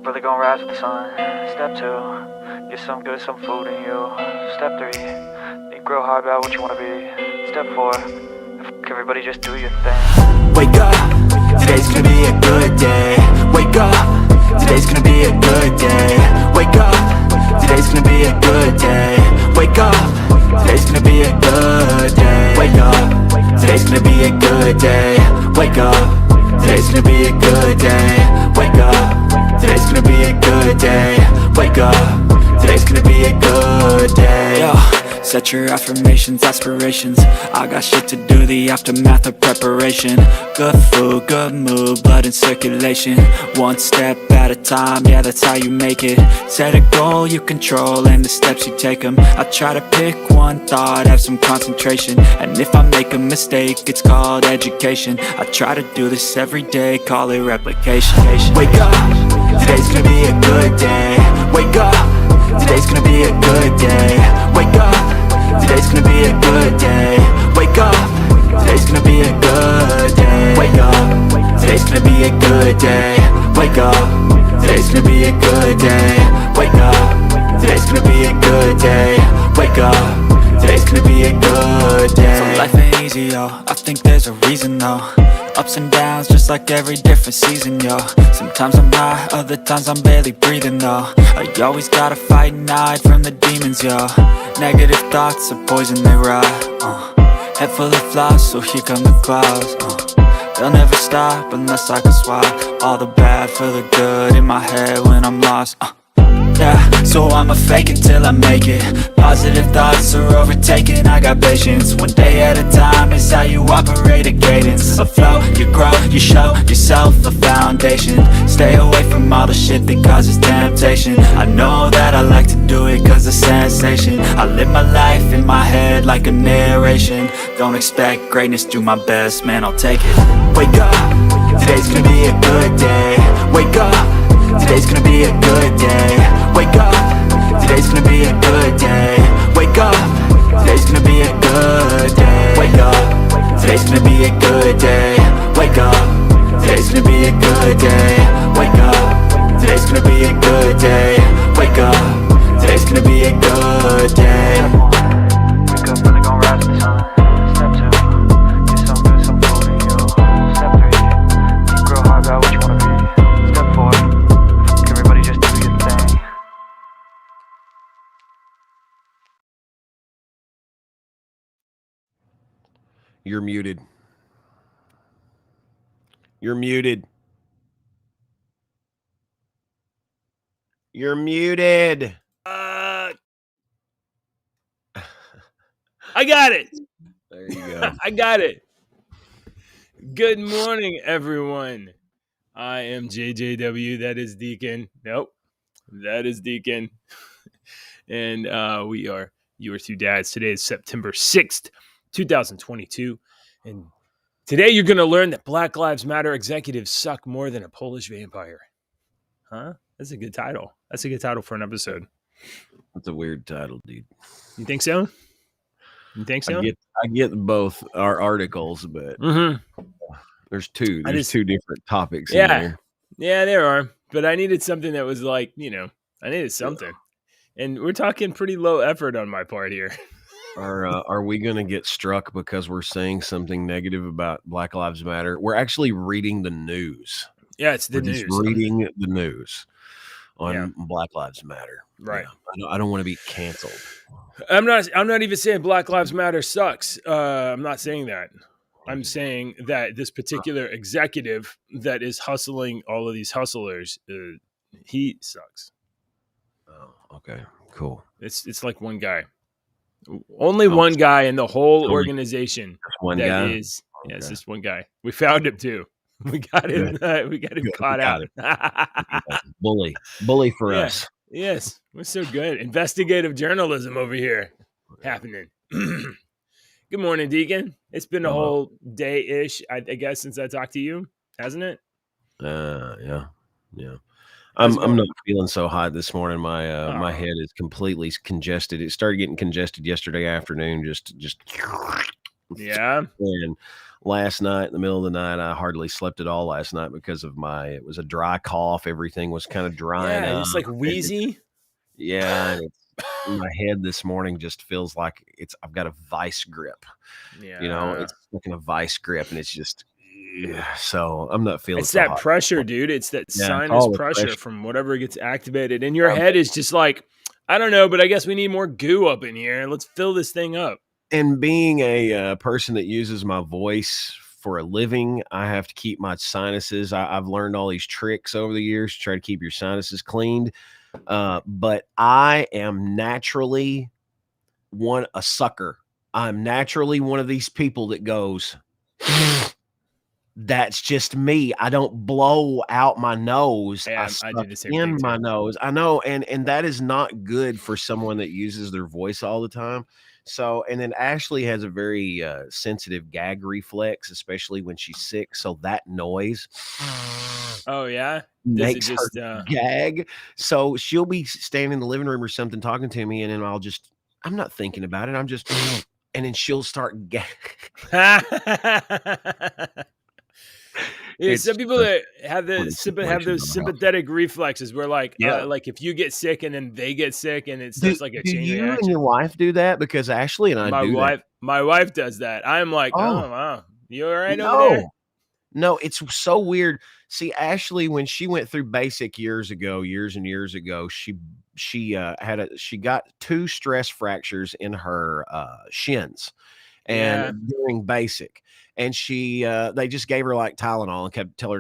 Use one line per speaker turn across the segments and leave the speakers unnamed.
really gonna rise with the sun. Step 2, get some good, some food in you. Step 3, think real hard about what you wanna be. Step 4, everybody just do your thing.
Wake up, today's gonna be a good day. Wake up, today's gonna be a good day. Wake up, today's gonna be a good day. Wake up, today's gonna be a good day. Wake up, today's gonna be a good day. Wake up, today's gonna be a good day. Wake up, today's gonna be a good day. Wake up, today's gonna be a good day. Yo, set your affirmations, aspirations. I got shit to do, the aftermath of preparation. Good food, good mood, blood in circulation. One step at a time, yeah, that's how you make it. Set a goal you control and the steps you take them. I try to pick one thought, have some concentration. And if I make a mistake, it's called education. I try to do this every day, call it replication. Wake up, today's gonna be a good day. Wake up, today's gonna be a good day. Wake up, today's gonna be a good day. Wake up, today's gonna be a good day. Wake up, today's gonna be a good day. Wake up, today's gonna be a good day. Wake up, today's gonna be a good day. Wake up, today's gonna be a good day. So life ain't easy, yo, I think there's a reason though. Ups and downs, just like every different season, yo. Sometimes I'm high, other times I'm barely breathing, though. I always gotta fight and hide from the demons, yo. Negative thoughts are poison, they rot. Head full of flies, so here come the clouds. They'll never stop unless I can swap all the bad for the good in my head when I'm lost. Yeah, so I'ma fake it till I make it. Positive thoughts are overtaken, I got patience. One day at a time is how you operate a cadence. A flow, you grow, you show yourself a foundation. Stay away from all the shit that causes temptation. I know that I like to do it cause it's sensation. I live my life in my head like a narration. Don't expect greatness, do my best, man, I'll take it. Wake up, today's gonna be a good day. Wake up, today's gonna be a good day. Wake up, today's gonna be a good day. Wake up, today's gonna be a good day. Wake up, today's gonna be a good day. Wake up, today's gonna be a good day. Wake up, today's gonna be a good day. Wake up, today's gonna be a good day.
Wake up, really gonna rise with the sun. Step 2, get some good, some food in you. Step 3, think real hard about what you wanna be. Step 4, everybody just do your thing.
You're muted. You're muted. You're muted.
I got it.
There you go.
I got it. Good morning, everyone. I am JJW. That is Deacon. Nope. That is Deacon. And we are your two dads. Today is September 6th, 2022. And today you're going to learn that Black Lives Matter executives suck more than a Polish vampire. Huh? That's a good title. That's a good title for an episode.
That's a weird title, dude.
You think so? You think so?
I get both our articles, but there's two. There's two different topics in there.
Yeah, there are. But I needed something that was like, I needed something. And we're talking pretty low effort on my part here.
Are we going to get struck because we're saying something negative about Black Lives Matter? We're actually reading the news.
Yeah, it's the news.
Just reading the news on Black Lives Matter.
Right.
Yeah, I don't want to be canceled.
I'm not even saying Black Lives Matter sucks. I'm not saying that. I'm saying that this particular executive that is hustling all of these hustlers, he sucks.
Oh, okay, cool.
It's like one guy. Only one guy in the whole organization.
One guy?
It's just one guy. We found him too. We got him. We got him caught out.
Bully for us.
Yes, we're so good. Investigative journalism over here happening. Good morning, Deacon. It's been a whole day-ish, I guess, since I talked to you, hasn't it?
Yeah. I'm not feeling so hot this morning. My head is completely congested. It started getting congested yesterday afternoon. Just
Yeah.
And last night, in the middle of the night, I hardly slept at all last night because of it was a dry cough. Everything was kind of drying
Yeah,
up.
just like wheezy.
And my head this morning just feels like I've got a vice grip.
Yeah.
It's like a vice grip, and it's just, so I'm not feeling
It's
so
that
hot.
pressure, dude. It's that
Yeah, it's
sinus
all the
pressure
pressure.
from whatever gets activated. And your
Um,
head is just like, I don't know, but I guess we need more goo up in here. Let's fill this thing up.
And being a person that uses my voice for a living, I have to keep my sinuses. I've learned all these tricks over the years to try to keep your sinuses cleaned. But I am naturally a sucker. I'm naturally one of these people that goes, that's just me. I don't blow out my nose.
Yeah, I
suck
do the same
in
thing
my
too.
nose. I know, and that is not good for someone that uses their voice all the time. So, and then Ashley has a very sensitive gag reflex, especially when she's sick. So that noise
Oh yeah. Does it
makes
just
her gag. So she'll be standing in the living room or something talking to me, and then I'm not thinking about it. I'm just, and then she'll start gag.
Yeah,
It's
some people that have
funny
have
situation
those
in my house.
sympathetic reflexes where like
Yeah.
if you get sick and then they get sick and it
Do
starts like a
do
chain
you and
reaction.
your wife do that? Because Ashley and I do that.
My wife does that. I'm like,
Oh,
oh wow, you all right over there?
no. No, it's so weird. See, Ashley, when she went through basic years and years ago, she got 2 stress fractures in her shins, and
Yeah,
during basic, and they just gave her like Tylenol and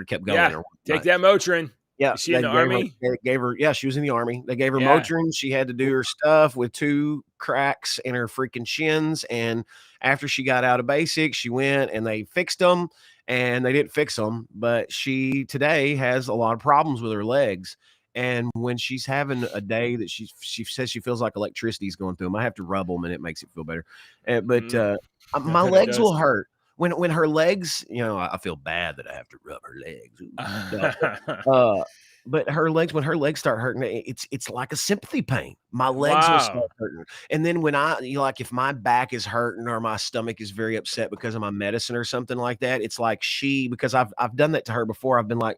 kept going
yeah.
or
Take
whatnot.
that Motrin.
Yeah,
Is she in the army?
they gave her yeah, she was in the army. They gave her
Yeah.
Motrin. She had to do her stuff with 2 cracks in her freaking shins, and after she got out of basic, she went and they fixed them, and they didn't fix them, but she today has a lot of problems with her legs, and when she's having a day that she says she feels like electricity's going through them. I have to rub them, and it makes it feel better, but,
Mm, I
my
bet it
legs
does.
will hurt. When her legs, I feel bad that I have to rub her legs. Ooh, uh, but when her legs start hurting, it's like a sympathy pain. My legs will start
Wow.
hurting. And then like if my back is hurting or my stomach is very upset because of my medicine or something like that, it's like because I've done that to her before. I've been like,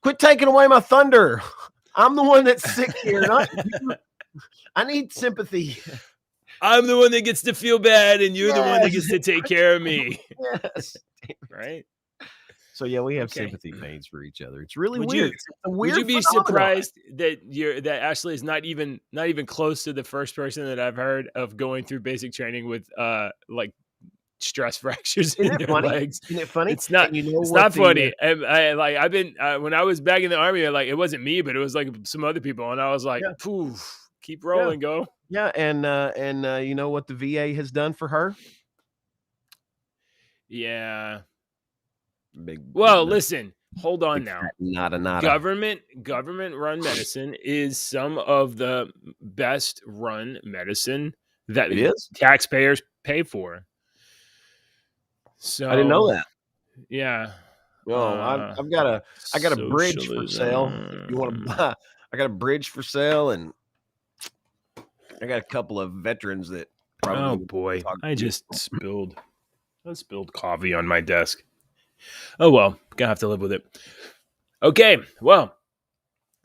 quit taking away my thunder. I'm the one that's sick here. Not you. I need sympathy.
I'm the one that gets to feel bad, and you're the one that
Yes.
gets to take care of me.
Yes.
Right?
So yeah, we have
Okay.
sympathy pains for each other. It's really
Would
weird.
you
It's a
would
weird
you be
phenomenon.
surprised that Ashley is not even close to the first person that I've heard of going through basic training with like stress fractures
Isn't
in
it
their
funny?
legs?
Isn't it funny?
It's not
And you know
it's
what
not funny. I've been when I was back in the army, like it wasn't me, but it was like some other people, and I was like,
yeah,
poof, keep
yeah.
rolling, go.
Yeah, and you know what the VA has done for her?
Yeah.
Big
Well,
no,
listen, hold on
big
now.
fat nada.
Government run medicine is some of the best run medicine that
It is?
taxpayers pay for.
I didn't know
So
that.
yeah,
Oh, I got a bridge for sale. If you wanna
socialism.
buy I got a bridge for sale, and I got a couple of veterans that
Oh
probably
boy,
talk
I
to you.
just spilled coffee on my desk. Oh well, gonna have to live with it. Okay, well,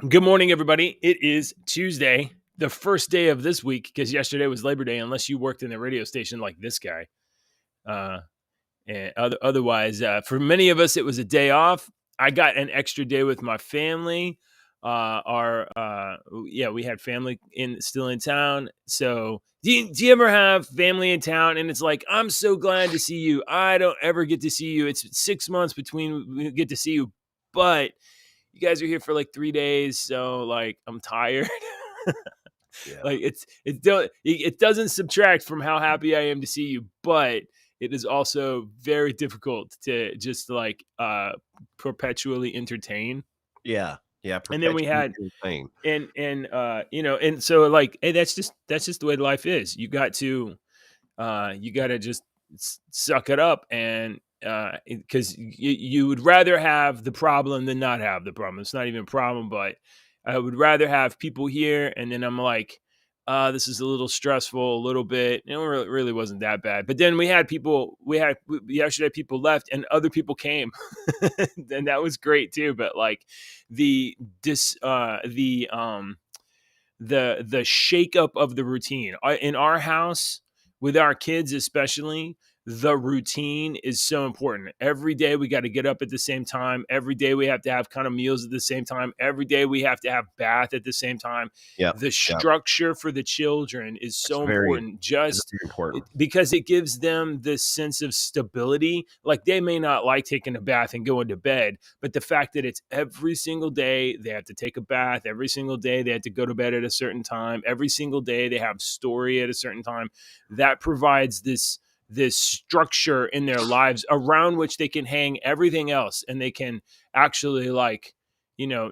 good morning, everybody. It is Tuesday, the first day of this week, because yesterday was Labor Day, unless you worked in a radio station like this guy. And otherwise, for many of us, it was a day off. I got an extra day with my family. We had family still in town. So do you ever have family in town and it's like, I'm so glad to see you. I don't ever get to see you. It's 6 months between we get to see you, but you guys are here for like 3 days. So like, I'm tired.
Yeah.
Like it doesn't subtract from how happy I am to see you, but it is also very difficult to just like perpetually entertain.
Yeah. Yeah,
And then we
perpetually
had
pain.
and so like, hey, that's just the way life is. You got to just suck it up, and because you would rather have the problem than not have the problem. It's not even a problem, but I would rather have people here, and then I'm like, this is a little stressful, a little bit. It really wasn't that bad. But then we actually had people left, and other people came, and that was great too. But like the shakeup of the routine in our house with our kids, especially. The routine is so important. Every day we got to get up at the same time. Every day we have to have kind of meals at the same time. Every day we have to have bath at the same time.
Yep.
The structure for the children is so important.
Very important.
Because it gives them this sense of stability. Like they may not like taking a bath and going to bed, but the fact that it's every single day they have to take a bath, every single day they have to go to bed at a certain time, every single day they have story at a certain time, that provides this structure in their lives around which they can hang everything else, and they can actually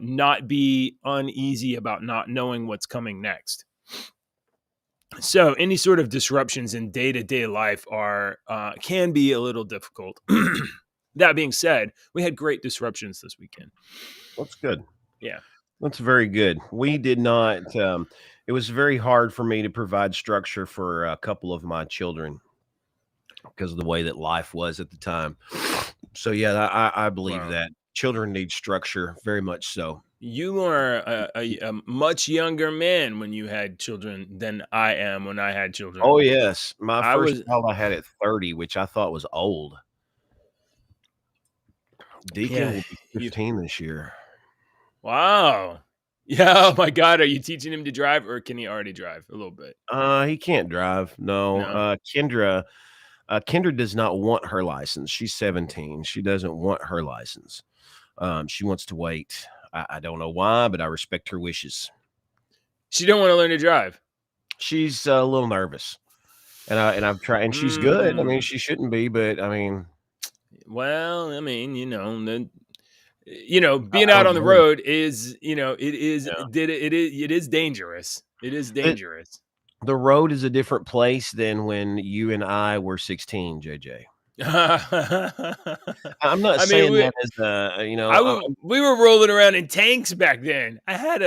not be uneasy about not knowing what's coming next. So any sort of disruptions in day-to-day life can be a little difficult. That being said, we had great disruptions this weekend.
That's good.
Yeah.
That's very good. We did not, it was very hard for me to provide structure for a couple of my children because of the way that life was at the time. So yeah, I believe that children need structure very much so.
You are a much younger man when you had children than I am when I had children.
Oh yes, my first child I had at 30, which I thought was old. Deacon will be 15 this year.
Wow. Yeah. Oh my God. Are you teaching him to drive, or can he already drive a little bit?
He can't drive. No. Kendra does not want her license. She's 17. She doesn't want her license. She wants to wait. I don't know why, but I respect her wishes.
She don't want to learn to drive.
She's a little nervous, and I've tried, and she's good. I mean, she shouldn't be, but I mean,
well, I mean, being out on the road is, it is dangerous. It is dangerous.
The road is a different place than when you and I were 16, JJ. I'm not saying that as
we were rolling around in tanks back then. I had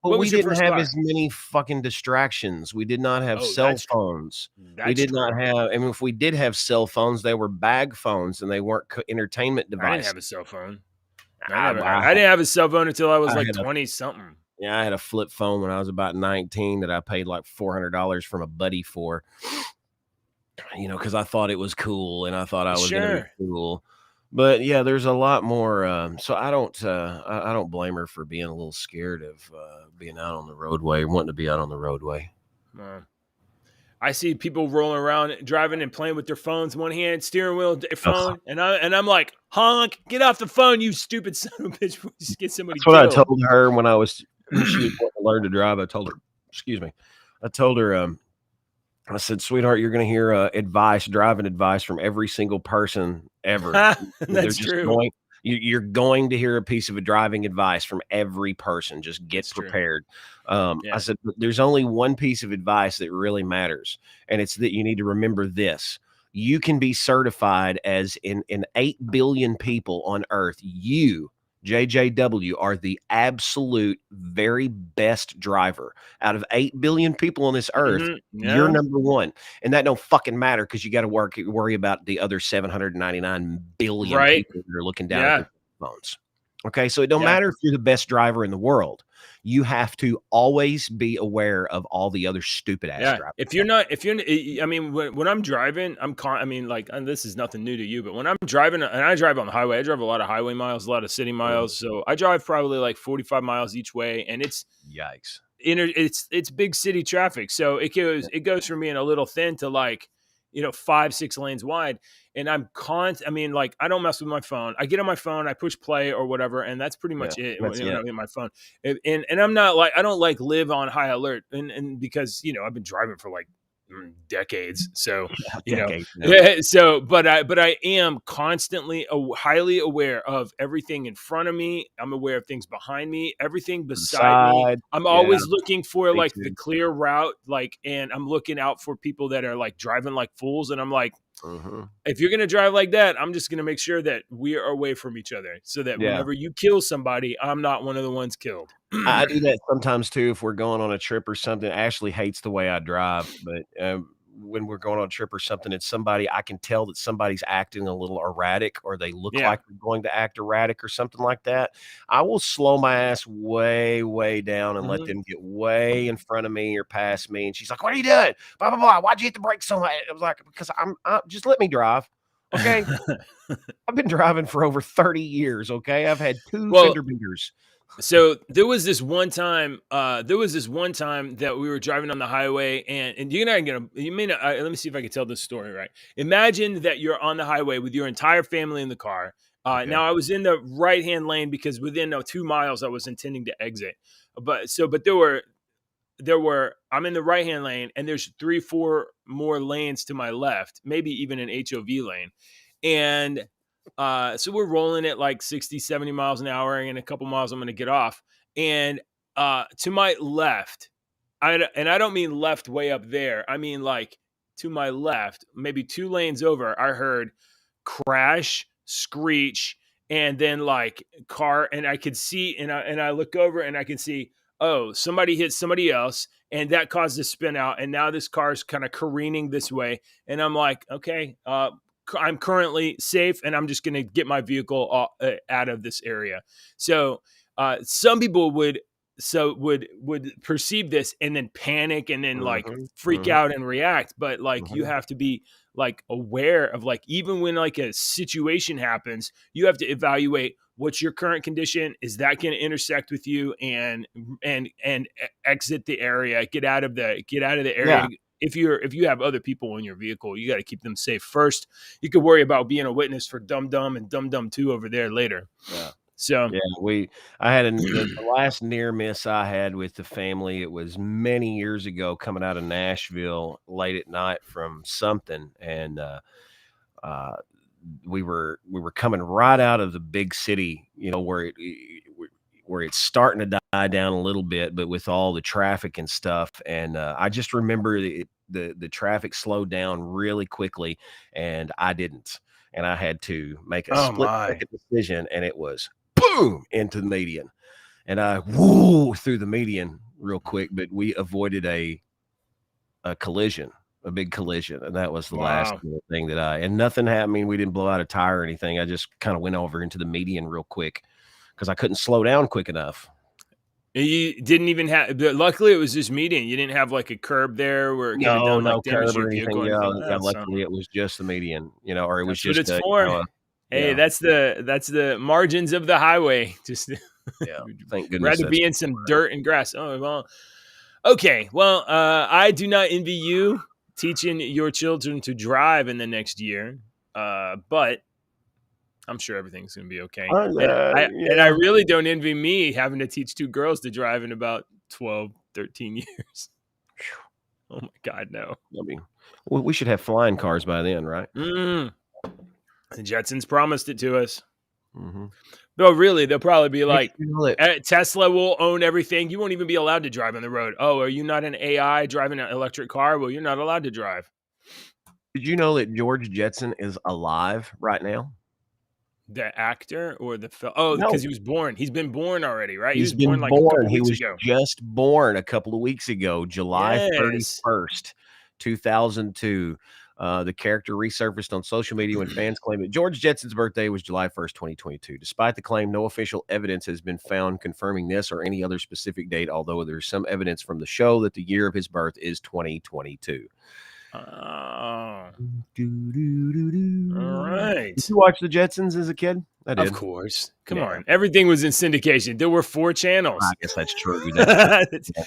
but we didn't have as many fucking distractions. We did not have cell phones. We did not have. I mean, if we did have cell phones, they were bag phones and they weren't entertainment devices.
I didn't have a cell phone. I didn't have a cell phone until I was like 20 something.
Yeah, I had a flip phone when I was about 19 that I paid like $400 from a buddy for. Because I thought it was cool and I thought I was going to be cool. But yeah, there's a lot more. So I don't blame her for being a little scared of being out on the roadway, wanting to be out on the roadway.
I see people rolling around, driving and playing with their phones, one hand, steering wheel, phone, and I'm like, honk, get off the phone, you stupid son of a bitch! Just get somebody. That's
what I told her when she was wanting to learn to drive. I told her, I said, sweetheart, you're going to hear driving advice from every single person ever.
That's true.
You're going to hear a piece of driving advice from every person. Just get prepared. I said, there's only one piece of advice that really matters. And it's that you need to remember this. You can be certified as in 8 billion people on earth. You, JJW, are the absolute very best driver out of 8 billion people on this earth. You're number one, and that don't fucking matter because you got to worry about the other 799 billion people that are looking down at their phones. Okay, so it don't matter if you're the best driver in the world. You have to always be aware of all the other stupid ass drivers.
I mean, when I'm driving, and this is nothing new to you, but when I'm driving, and I drive on the highway, I drive a lot of highway miles, a lot of city miles. So I drive probably like 45 miles each way, and it's
yikes.
It's big city traffic. So it goes from being a little thin to like, 5-6 lanes wide. And I don't mess with my phone. I get on my phone, I push play or whatever, and that's pretty much it. In my phone, and I'm not like, I don't like live on high alert, and because I've been driving for like decades, so but I am constantly highly aware of everything in front of me. I'm aware of things behind me, everything beside me. I'm always looking for like the clear route, and I'm looking out for people that are like driving like fools, and I'm like, if you're going to drive like that, I'm just going to make sure that we are away from each other so that
Yeah.
whenever you kill somebody, I'm not one of the ones killed.
I do that sometimes too. If we're going on a trip or something, Ashley hates the way I drive, but when we're going on a trip or something, it's somebody I can tell that somebody's acting a little erratic, or they look
Yeah.
like they're going to act erratic or something like that. I will slow my ass way, way down and let them get way in front of me or past me. And she's like, "What are you doing? Blah blah blah. Why'd you hit the brakes so much?" I was like, "Because I'm just let me drive." Okay. I've been driving for over 30 years. Okay. I've had 2 fender benders.
So there was this one time that we were driving on the highway, and you're not gonna, you may not, let me see if I can tell this story right. Imagine that you're on the highway with your entire family in the car. Now I was in the right-hand lane because within 2 miles I was intending to exit. But there were, I'm in the right-hand lane, and there's 3-4 more lanes to my left, maybe even an HOV lane. And so we're rolling at like 60, 70 miles an hour, and in a couple miles I'm going to get off. And to my left, and I don't mean left way up there. I mean like to my left, maybe 2 lanes over, I heard crash, screech, and then like car, and I could see, and I look over and I can see, oh, somebody hit somebody else, and that caused a spin out, and now this car's kind of careening this way, and I'm like, okay, I'm currently safe, and I'm just going to get my vehicle out of this area. So some people would perceive this and then panic and then like freak out and react. But like you have to be like aware of, like, even when like a situation happens, you have to evaluate what's your current condition. Is that going to intersect with you, and exit the area, get out of the area. Yeah. If you have other people in your vehicle, you got to keep them safe first. You could worry about being a witness for Dum Dum and Dum Dum 2 over there later.
Yeah.
So
yeah, I had the last near miss I had with the family. It was many years ago, coming out of Nashville late at night from something, and we were coming right out of the big city, where it's starting to die down a little bit, but with all the traffic and stuff. And I just remember the traffic slowed down really quickly, and I didn't. And I had to make a split-second decision, and it was boom into the median. And I woo through the median real quick, but we avoided a collision, a big collision. And that was the last thing that and nothing happened. I mean, we didn't blow out a tire or anything. I just kind of went over into the median real quick because I couldn't slow down quick enough.
You didn't even have, luckily it was just median. You didn't have like a curb there where it could have done like damage to your vehicle.
Yeah, luckily it was just the median, or it was just
what it's for. Hey, that's the margins of the highway. Just
thank goodness.
Rather be in some dirt and grass. Oh well. Okay. Well, I do not envy you teaching your children to drive in the next year. But I'm sure everything's going to be okay. And I really don't envy me having to teach 2 girls to drive in about 12, 13 years. Oh, my God, no.
I mean, we should have flying cars by then, right?
The Jetsons promised it to us. No, really, they'll probably be like, Tesla will own everything. You won't even be allowed to drive on the road. Oh, are you not an AI driving an electric car? Well, you're not allowed to drive.
Did you know that George Jetson is alive right now?
The actor or the film? Oh, because he was born. He's been born already, right?
He was born like a couple weeks ago. Just born a couple of weeks ago, July 31st, 2002. The character resurfaced on social media when fans claimed that George Jetson's birthday was July 1st, 2022. Despite the claim, no official evidence has been found confirming this or any other specific date, although there's some evidence from the show that the year of his birth is 2022.
Oh. All right.
Did you watch the Jetsons as a kid? I did.
Of course. Come on. Everything was in syndication. There were 4 channels.
I guess that's true.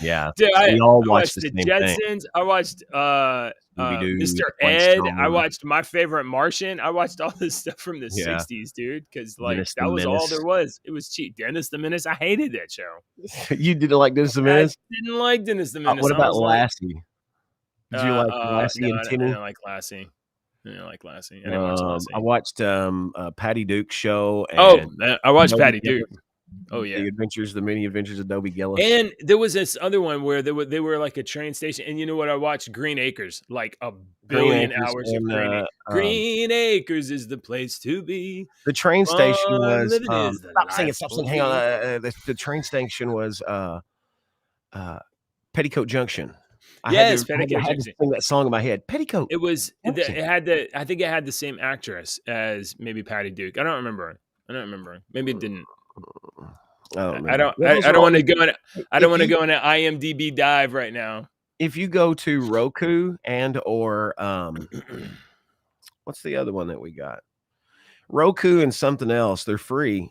Yeah.
Dude,
we all watched
the Jetsons. Thing. I watched Mr. Ed. I watched My Favorite Martian. I watched all this stuff from the 60s, dude, because like Dennis that was all there was. It was cheap. Dennis the Menace. I hated that show.
You didn't like Dennis the Menace?
I didn't like Dennis the Menace.
What about Lassie? Did you like Lassie and Timmy?
I didn't like Lassie. I didn't watch Lassie.
I watched Patty Duke's show.
And I watched Patty Duke. Oh yeah.
The mini adventures of Dobie Gillis.
And there was this other one where they were like a train station, and you know what? I watched Green Acres, like a billion
Acres
hours of
and,
Green Acres is the place to be.
the train station
Fun
was
living is the
stop singing,
life
stop
for
singing. Hang on,
me.
the train station was Petticoat Junction.
Yes,
I
Petticoat
had to
Junction.
sing that song in my head. Petticoat.
It was.
Junction.
It had the. I think it had the same actress as maybe Patty Duke. I don't remember. Maybe it didn't.
I don't remember.
I don't.
Yeah, those
I
are
don't
all
want to
the-
go in. I
if
don't want to
you-
go in an IMDb dive right now.
If you go to Roku and or what's the other one that we got? Roku and something else. They're free.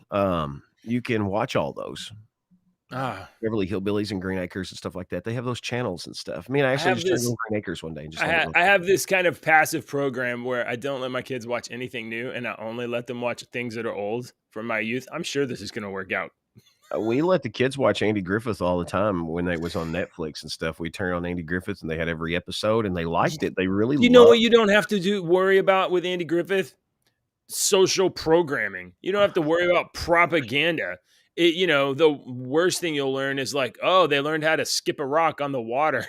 You can watch all those. Beverly Hillbillies and Green Acres and stuff like that. They have those channels and stuff. I mean, I actually
have
just turned
this-
on Green Acres one day and just
I have this kind of passive program where I don't let my kids watch anything new, and I only let them watch things that are old from my youth. I'm sure this is going to work out.
we let the kids watch Andy Griffith all the time when it was on Netflix and stuff. We turned on Andy Griffith and they had every episode and they liked it. They really
You know
loved
what you don't have to worry about with Andy Griffith? Social programming. You don't have to worry about propaganda. The worst thing you'll learn is like, oh, they learned how to skip a rock on the water.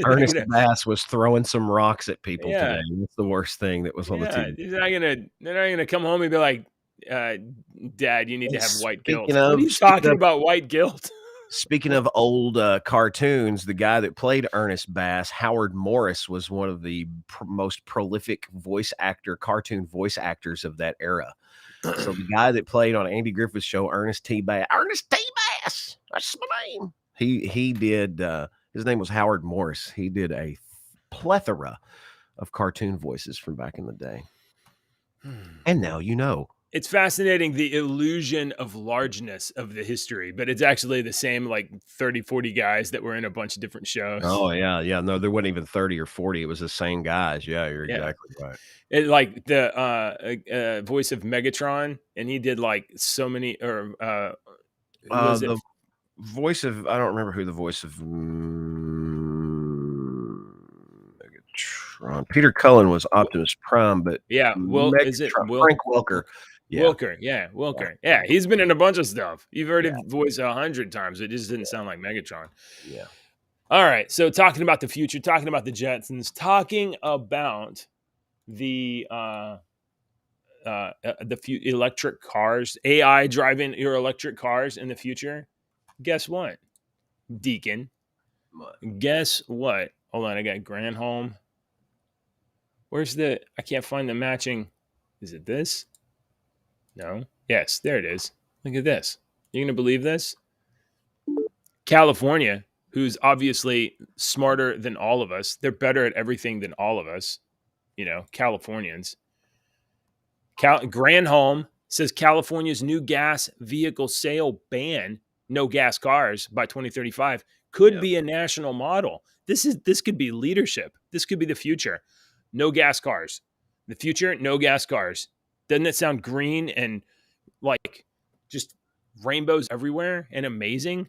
Ernest Bass was throwing some rocks at people
Yeah.
today. That's the worst thing that was on the TV.
They're not gonna come home and be like, Dad, you need to have white guilt.
Speaking
What
of-
are you
speaking
talking
of-
about white guilt?
Speaking of old cartoons, the guy that played Ernest Bass, Howard Morris, was one of the most prolific cartoon voice actors of that era. So the guy that played on Andy Griffith's show, Ernest T. Bass, that's my name. He did. His name was Howard Morris. He did a plethora of cartoon voices from back in the day. And now you know.
It's fascinating, the illusion of largeness of the history, but it's actually the same like 30, 40 guys that were in a bunch of different shows.
Oh, yeah. No, there wasn't even 30 or 40. It was the same guys. Yeah, you're
Yeah.
exactly right.
It, like the voice of Megatron, and he did like so many, or who was it?
The voice of, I don't remember who the voice of Megatron. Peter Cullen was Optimus Prime, but
Yeah, well, is it
Megatron- Frank Welker. Yeah.
Wilker. Yeah, he's been in a bunch of stuff. You've heard his voice 100 times. It just didn't sound like Megatron.
Yeah.
All right, so talking about the future, talking about the Jetsons, talking about the electric cars, AI driving your electric cars in the future. Guess what, Deacon? Guess what? Hold on, I got Granholm. Where's I can't find the matching. Is it this? No. Yes, there it is. Look at this. You gonna believe this? California, who's obviously smarter than all of us. They're better at everything than all of us. Californians. Granholm says California's new gas vehicle sale ban, no gas cars by 2035, could be a national model. This could be leadership. This could be the future. No gas cars. The future, no gas cars. Doesn't it sound green and like just rainbows everywhere and amazing?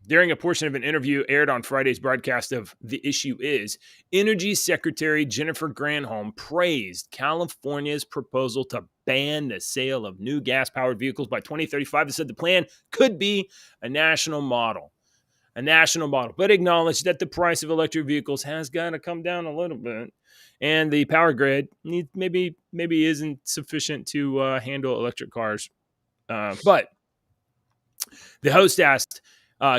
During a portion of an interview aired on Friday's broadcast of The Issue Is, Energy Secretary Jennifer Granholm praised California's proposal to ban the sale of new gas-powered vehicles by 2035 and said the plan could be a national model, but acknowledged that the price of electric vehicles has got to come down a little bit, and the power grid maybe isn't sufficient to handle electric cars. But the host asked,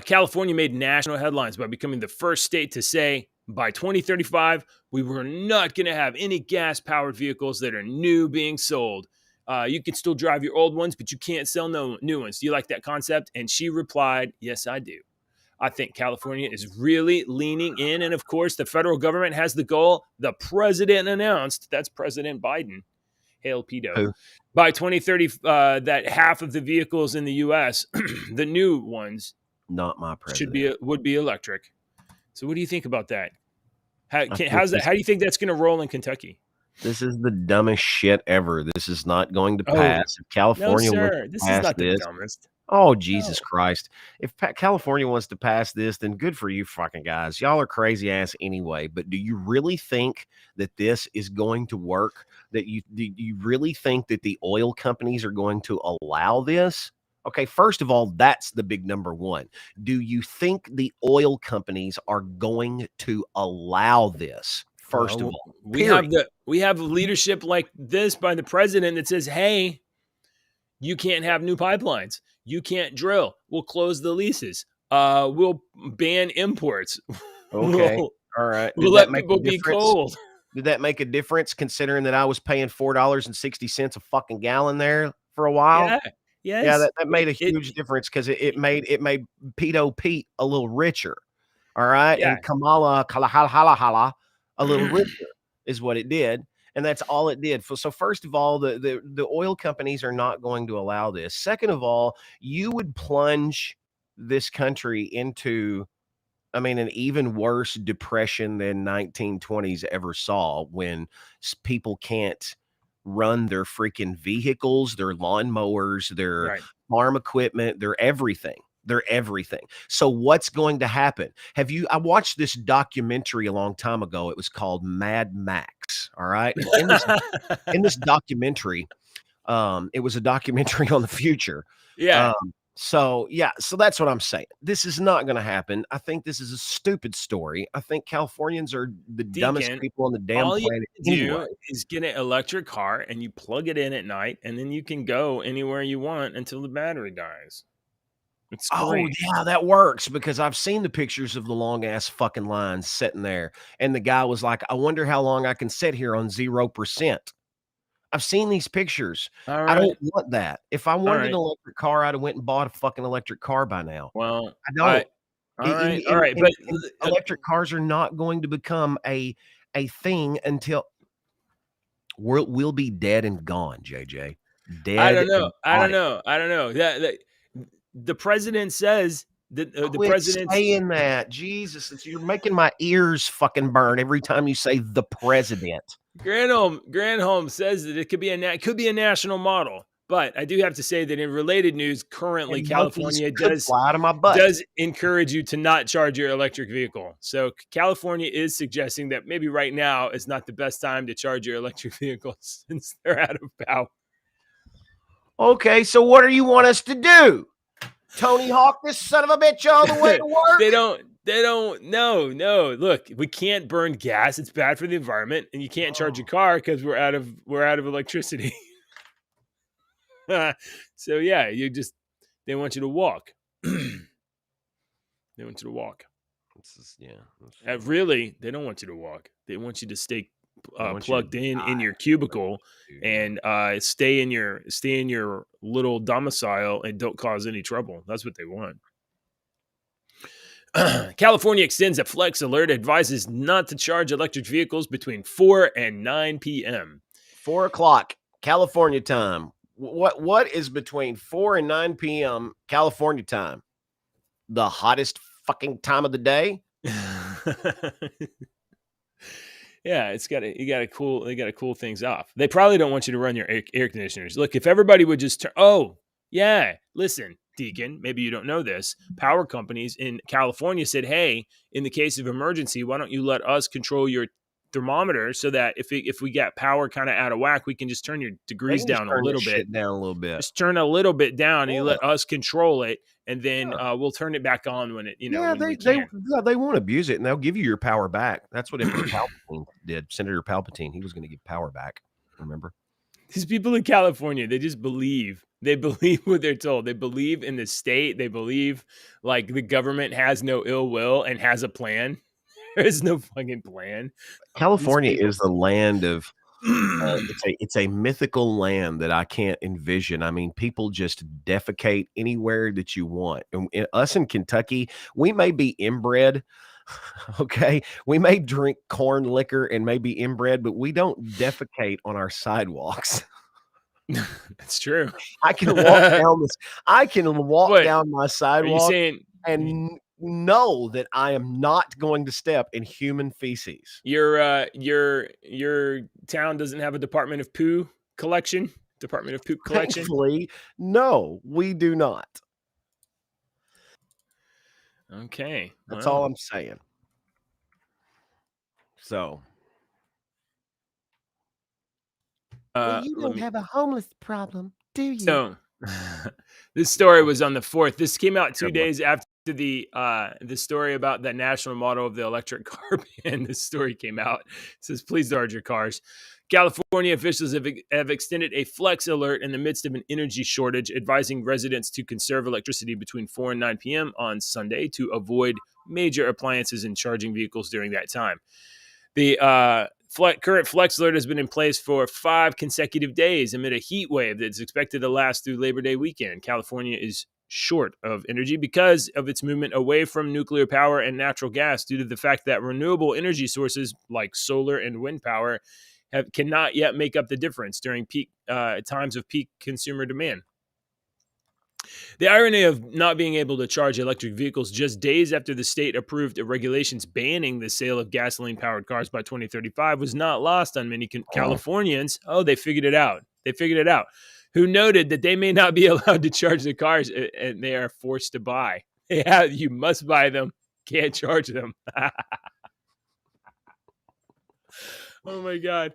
California made national headlines by becoming the first state to say by 2035, we were not going to have any gas-powered vehicles that are new being sold. You can still drive your old ones, but you can't sell no new ones. Do you like that concept? And she replied, yes, I do. I think California is really leaning in. And of course, the federal government has the goal the president announced. That's President Biden. Hail pedo.
Who?
By 2030, that half of the vehicles in the U.S., the new ones,
Not my president.
would be electric. So what do you think about that? How do you think that's going to roll in Kentucky?
This is the dumbest shit ever. This is not going to pass. If California
no,
were
sir.
to
This is
pass
not the
this,
dumbest.
Oh, Jesus Christ. If California wants to pass this, then good for you fucking guys. Y'all are crazy ass anyway. But do you really think that this is going to work? Do you really think that the oil companies are going to allow this? Okay, first of all, that's the big number one. Do you think the oil companies are going to allow this? First of
Well,
all,
we have leadership like this by the president that says, "Hey, you can't have new pipelines. You can't drill. We'll close the leases. We'll ban imports.
okay,
we'll,
all right.
we'll let people be cold."
Did that make a difference considering that I was paying $4.60 a fucking gallon there for a while?
Yeah.
Yeah,
Yes.
that made a
It
huge difference because it made Pedo Pete a little richer. All right.
yeah.
And Kamala Kalahala a little richer is what it did. And that's all it did. So first of all, the oil companies are not going to allow this. Second of all, you would plunge this country into, I mean, an even worse depression than 1920s ever saw when people can't run their freaking vehicles, their lawnmowers, their
Right.
farm equipment, their everything. They're everything. So what's going to happen? I watched this documentary a long time ago. It was called Mad Max. All right. And in this documentary, it was a documentary on the future.
Yeah.
So yeah, so that's what I'm saying. This is not going to happen. I think this is a stupid story. I think Californians are the dumbest
Deacon,
people on the damn
all you
planet
have to do
anyway.
is get an electric car and you plug it in at night, and then you can go anywhere you want until the battery dies. It's
Oh
great.
yeah, that works because I've seen the pictures of the long ass fucking lines sitting there, and the guy was like, "I wonder how long I can sit here on 0%." I've seen these pictures.
All
I
right.
don't want that. If I wanted an
right.
electric car, I'd have went and bought a fucking electric car by now.
Well,
I don't.
all right.
And electric cars are not going to become a thing until we'll be dead and gone, JJ. Dead.
I don't know.
and
I don't
gone.
know. I don't know. The president says that the
Quit
president.
saying that. Jesus, you're making my ears fucking burn every time you say the president.
Granholm says that it could be a national model. But I do have to say that in related news, currently
And
California
monkeys could fly out of my butt.
does encourage you to not charge your electric vehicle. So California is suggesting that maybe right now is not the best time to charge your electric vehicle since they're out of power.
Okay, so what do you want us to do? Tony Hawk this son of a bitch all the way to work?
They don't. No. Look, we can't burn gas. It's bad for the environment, and you can't charge your car because we're out of electricity. So yeah, they want you to walk. They want you to walk. Really, they don't want you to walk. They want you to stay plugged in your cubicle and stay in your little domicile and don't cause any trouble. That's what they want. California extends a flex alert, advises not to charge electric vehicles between 4 and 9 p.m.
4 o'clock California time. What is between 4 and 9 p.m. California time? The hottest fucking time of the day?
Yeah, you got to cool things off. They probably don't want you to run your air conditioners. Look, if everybody would just turn, listen, Deacon, maybe you don't know this. Power companies in California said, "Hey, in the case of emergency, why don't you let us control your thermometer so that if we get power kind of out of whack, we can just turn your degrees down a little bit. Just turn a little bit down, and you let us control it, and then we'll turn it back on when it,
they won't abuse it, and they'll give you your power back. That's what Emperor Palpatine did. Senator Palpatine, he was going to give power back. Remember?
These people in California, they just believe. They believe what they're told. They believe in the state. They believe like the government has no ill will and has a plan. There is no fucking plan.
California is the land of it's a mythical land that I can't envision. I mean, people just defecate anywhere that you want. And us in Kentucky, we may be inbred. Okay, we may drink corn liquor and may be inbred, but we don't defecate on our sidewalks.
That's true.
I can walk down this. I can walk down my sidewalk and know that I am not going to step in human feces.
Your town doesn't have a Department of Poo collection? Department of Poop collection?
Thankfully, no, we do not.
Okay.
That's
Wow.
all I'm saying. So,
You don't have a homeless problem, do you?
So this story was on the 4th. This came out 2
Good one.
days after the story about the national model of the electric car ban. This story came out. It says, please charge your cars. California officials have extended a flex alert in the midst of an energy shortage, advising residents to conserve electricity between 4 and 9 p.m. on Sunday to avoid major appliances and charging vehicles during that time. The current flex alert has been in place for 5 consecutive days amid a heat wave that's expected to last through Labor Day weekend. California is short of energy because of its movement away from nuclear power and natural gas due to the fact that renewable energy sources like solar and wind power cannot yet make up the difference during peak times of peak consumer demand. The irony of not being able to charge electric vehicles just days after the state approved regulations banning the sale of gasoline-powered cars by 2035 was not lost on many Californians. Oh, they figured it out. Who noted that they may not be allowed to charge their cars and they are forced to buy. Yeah, you must buy them. Can't charge them. Oh my God.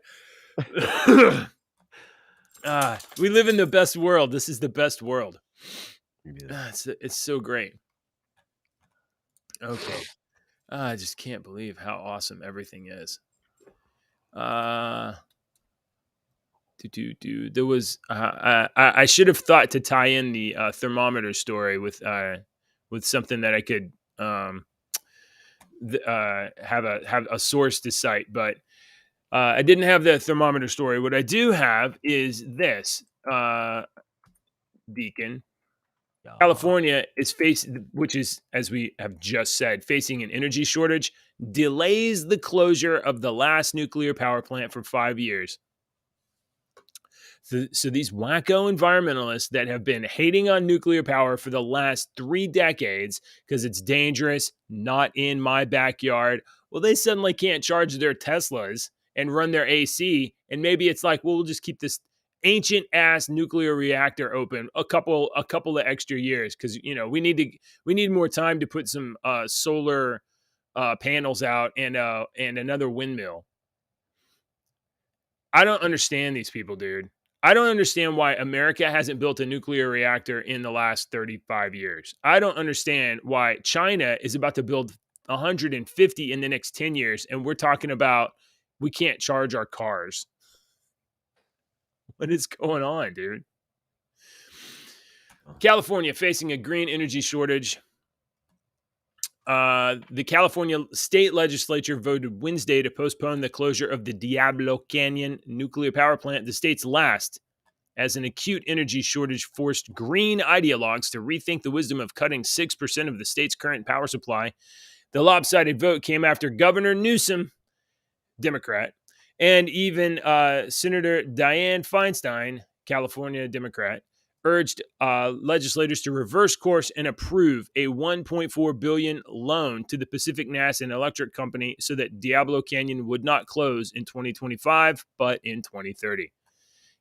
We live in the best world. This is the best world. It's so great. Okay. I just can't believe how awesome everything is. There was I should have thought to tie in the thermometer story with something that I could have a source to cite, but I didn't have the thermometer story. What I do have is this, Deacon. California is facing, which is, as we have just said, facing an energy shortage, delays the closure of the last nuclear power plant for 5 years. So these wacko environmentalists that have been hating on nuclear power for the last 3 decades because it's dangerous, not in my backyard, well, they suddenly can't charge their Teslas and run their AC, and maybe it's like, well, we'll just keep this ancient ass nuclear reactor open a couple of extra years because we need more time to put some solar panels out and another windmill. I don't understand these people, dude. I don't understand why America hasn't built a nuclear reactor in the last 35 years. I don't understand why China is about to build 150 in the next 10 years, and we're talking about we can't charge our cars. What is going on, dude? California facing a green energy shortage. The California state legislature voted Wednesday to postpone the closure of the Diablo Canyon nuclear power plant, the state's last, as an acute energy shortage forced green ideologues to rethink the wisdom of cutting 6% of the state's current power supply. The lopsided vote came after Governor Newsom, Democrat, and even Senator Dianne Feinstein, California Democrat, urged legislators to reverse course and approve a $1.4 billion loan to the Pacific Gas and Electric Company so that Diablo Canyon would not close in 2025, but in 2030.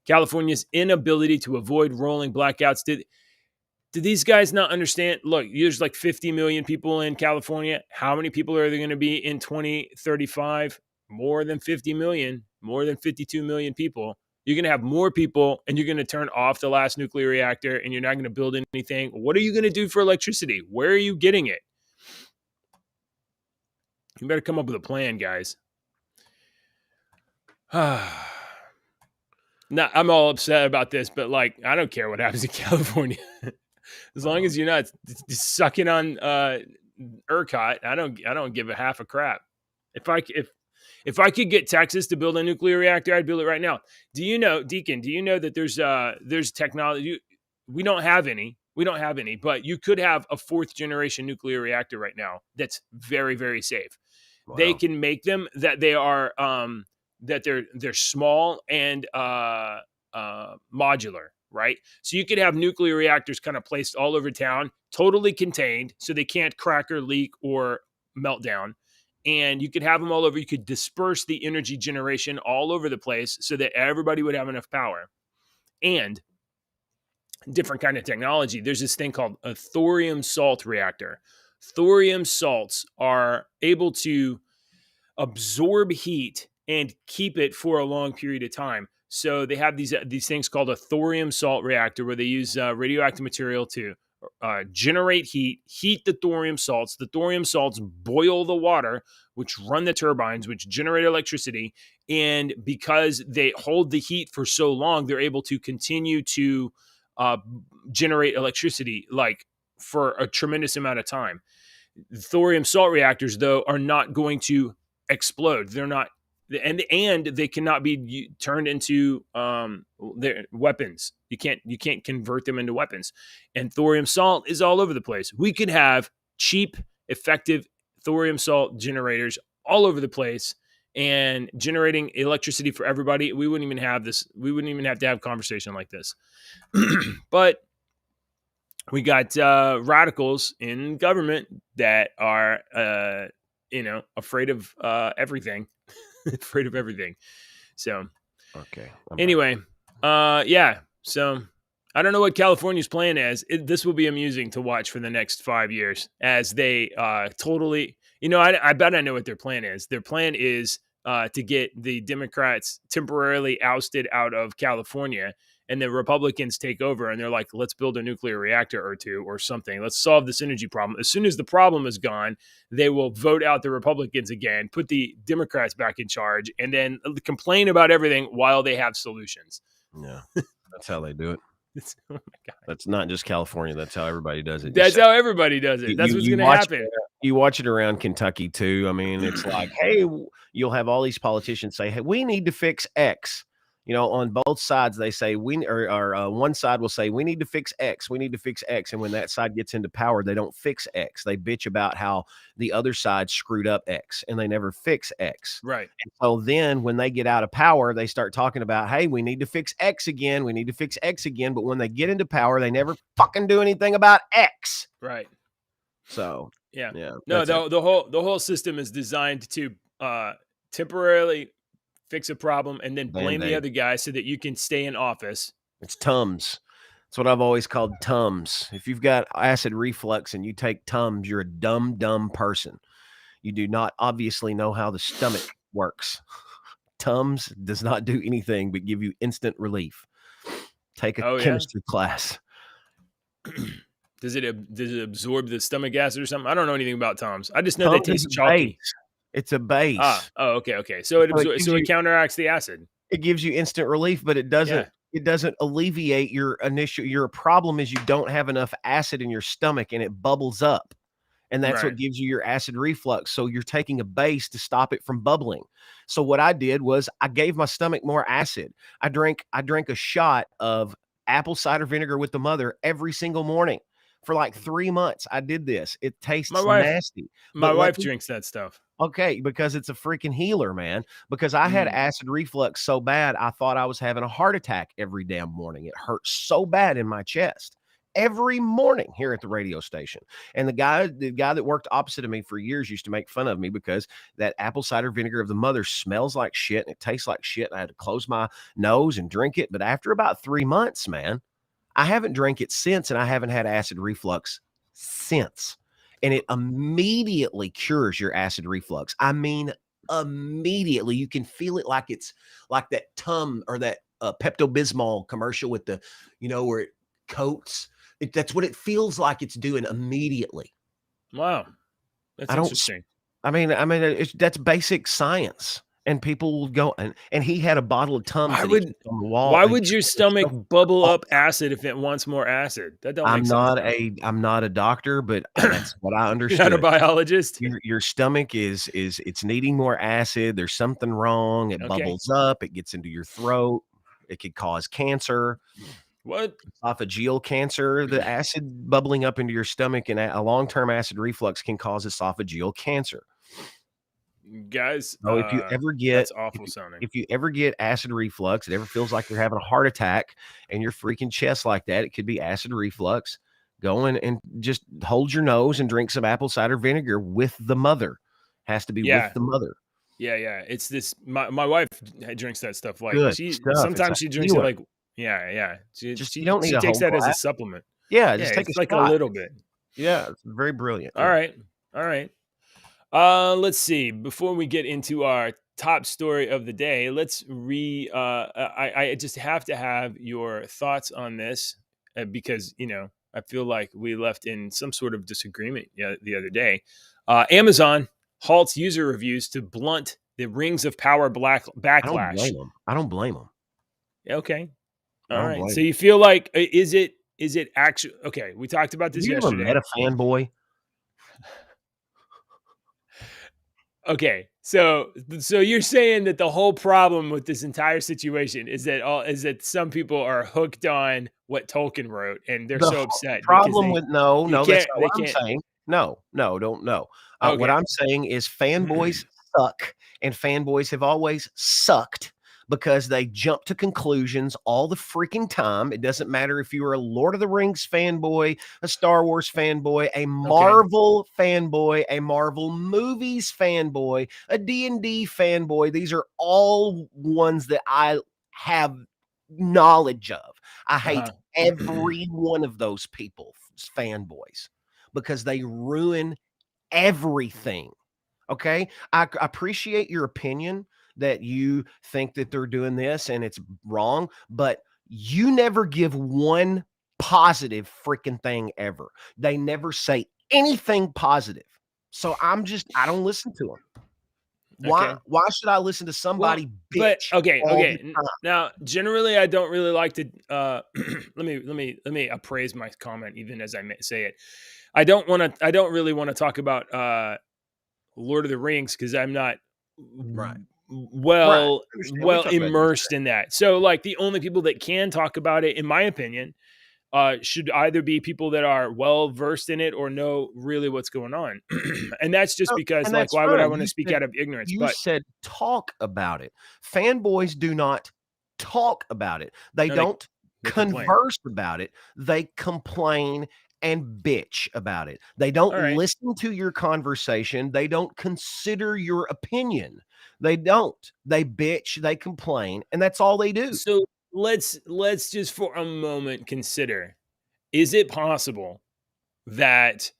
California's inability to avoid rolling blackouts. Did these guys not understand? Look, there's like 50 million people in California. How many people are there going to be in 2035? More than 50 million, more than 52 million people. You're going to have more people and you're going to turn off the last nuclear reactor and you're not going to build anything. What are you going to do for electricity? Where are you getting it? You better come up with a plan, guys. Now, I'm all upset about this, but like, I don't care what happens in California. As long as you're not sucking on ERCOT, I don't give a half a crap. If I could get Texas to build a nuclear reactor, I'd build it right now. Do you know, Deacon? Do you know that there's technology? We don't have any, but you could have a 4th generation nuclear reactor right now that's very, very safe. Wow. They can make them that they are that they're small and modular. Right? So you could have nuclear reactors kind of placed all over town, totally contained, so they can't crack or leak or melt down. And you could have them all over. You could disperse the energy generation all over the place so that everybody would have enough power. And different kind of technology. There's this thing called a thorium salt reactor. thorium salts are able to absorb heat and keep it for a long period of time. So they have these things called a thorium salt reactor, where they use radioactive material to generate heat the thorium salts. The thorium salts boil the water, which run the turbines, which generate electricity. And because they hold the heat for so long, they're able to continue to generate electricity like for a tremendous amount of time. Thorium salt reactors, though, are not going to explode. They're not, and they cannot be turned into their weapons. You can't convert them into weapons. And thorium salt is all over the place. We could have cheap, effective thorium salt generators all over the place and generating electricity for everybody. We wouldn't even have this. We wouldn't even have to have a conversation like this. But we got radicals in government that are, afraid of everything, afraid of everything. So,
Okay.
anyway, yeah. So I don't know what California's plan is. This will be amusing to watch for the next 5 years as they totally, I bet I know what their plan is. Their plan is to get the Democrats temporarily ousted out of California, and the Republicans take over, and they're like, let's build a nuclear reactor or two or something. Let's solve this energy problem. As soon as the problem is gone, they will vote out the Republicans again, put the Democrats back in charge, and then complain about everything while they have solutions.
Yeah, that's how they do it.
Oh my God.
That's not just California. That's how everybody does it.
That's how everybody does it. That's what's going to happen.
You watch it around Kentucky too. I mean, it's like, hey, you'll have all these politicians say, hey, we need to fix X. On both sides, they say one side will say, we need to fix X. We need to fix X. And when that side gets into power, they don't fix X. They bitch about how the other side screwed up X, and they never fix X.
Right.
And so then when they get out of power, they start talking about, hey, we need to fix X again. We need to fix X again. But when they get into power, they never fucking do anything about X.
Right.
So
yeah.
Yeah.
No, the whole system is designed to temporarily fix a problem and then blame the other guy so that you can stay in office.
It's Tums. That's what I've always called Tums. If you've got acid reflux and you take Tums, you're a dumb person. You do not obviously know how the stomach works. Tums does not do anything but give you instant relief. Take a chemistry class.
Does it absorb the stomach acid or something? I don't know anything about Tums. I just know they taste chalky.
It's a base.
Okay. So it counteracts the acid.
It gives you instant relief, but it doesn't. Yeah. It doesn't alleviate your problem. Is you don't have enough acid in your stomach, and it bubbles up, and that's what gives you your acid reflux. So you're taking a base to stop it from bubbling. So what I did was I gave my stomach more acid. I drank a shot of apple cider vinegar with the mother every single morning. For like 3 months, I did this. It tastes nasty.
My wife drinks that stuff.
Okay, because it's a freaking healer, man. Because I had acid reflux so bad, I thought I was having a heart attack every damn morning. It hurt so bad in my chest every morning here at the radio station. And the guy that worked opposite of me for years used to make fun of me because that apple cider vinegar of the mother smells like shit and it tastes like shit. And I had to close my nose and drink it. But after about 3 months, man, I haven't drank it since, and I haven't had acid reflux since. And it immediately cures your acid reflux. I mean, immediately. You can feel it like it's like that Tums or that Pepto-Bismol commercial with the, where it coats. That's what it feels like it's doing immediately.
Wow. That's interesting.
That's basic science. And people will go and he had a bottle of Tums on the wall.
Why would your stomach bubble up acid if it wants more acid? That don't make sense.
I'm not a doctor, but that's what I understood.
You're not a biologist.
Your stomach is it's needing more acid. There's something wrong. It bubbles up. It gets into your throat. It could cause cancer.
What?
Esophageal cancer. The acid bubbling up into your stomach and a long-term acid reflux can cause esophageal cancer.
Guys,
if you ever get
that's awful sounding.
If you ever get acid reflux, it ever feels like you're having a heart attack and your freaking chest like that, it could be acid reflux. Go in and just hold your nose and drink some apple cider vinegar with the mother. Has to be with the mother.
Yeah. It's this. My wife drinks that stuff. Like sometimes she drinks it like she takes that as a supplement.
Yeah, just take
like a little bit.
Yeah, it's very brilliant.
All
Yeah.
right. All right. Let's see. Before we get into our top story of the day, let's I just have to have your thoughts on this because I feel like we left in some sort of disagreement the other day. Amazon halts user reviews to blunt the Rings of Power
I don't
backlash.
blame them. I don't blame them.
Okay.
I
All
don't
right.
blame
So
'em.
you feel like is it actually okay? We talked about this
You ever met
yesterday.
a fanboy?
Okay, so you're saying that the whole problem with this entire situation is that some people are hooked on what Tolkien wrote and they're
The
so upset because
problem with no, that's not
they
what I'm
can't.
saying. No, don't no. What
Okay.
I'm saying is fanboys suck, and fanboys have always sucked because they jump to conclusions all the freaking time. It doesn't matter if you are a Lord of the Rings fanboy, a Star Wars fanboy, a Marvel fanboy, a Marvel movies fanboy, a D&D fanboy. These are all ones that I have knowledge of. I hate every one of those people, fanboys, because they ruin everything. Okay. I appreciate your opinion that you think that they're doing this and it's wrong, but you never give one positive freaking thing ever. They never say anything positive. So I don't listen to them.
Okay.
Why should I listen to somebody
But
bitch
okay,
all the time?
Now, generally, I don't really like to. Let me appraise my comment, even as I say it. I don't really want to talk about Lord of the Rings because I'm not
Right.
well
Understand. We talked about this
immersed in that. So, like, the only people that can talk about it, in my opinion, should either be people that are well versed in it or know really what's going on. And that's just because,
and
like,
that's
why would I
fine.
want to speak out of ignorance?
You
But
said talk about it. Fanboys do not talk about it. They
no,
don't
they complain.
converse about it. They complain and bitch about it. They don't
All right.
listen to your conversation. They don't consider your opinion. They don't. They bitch, they complain, and that's all they do.
So let's just for a moment consider, is it possible that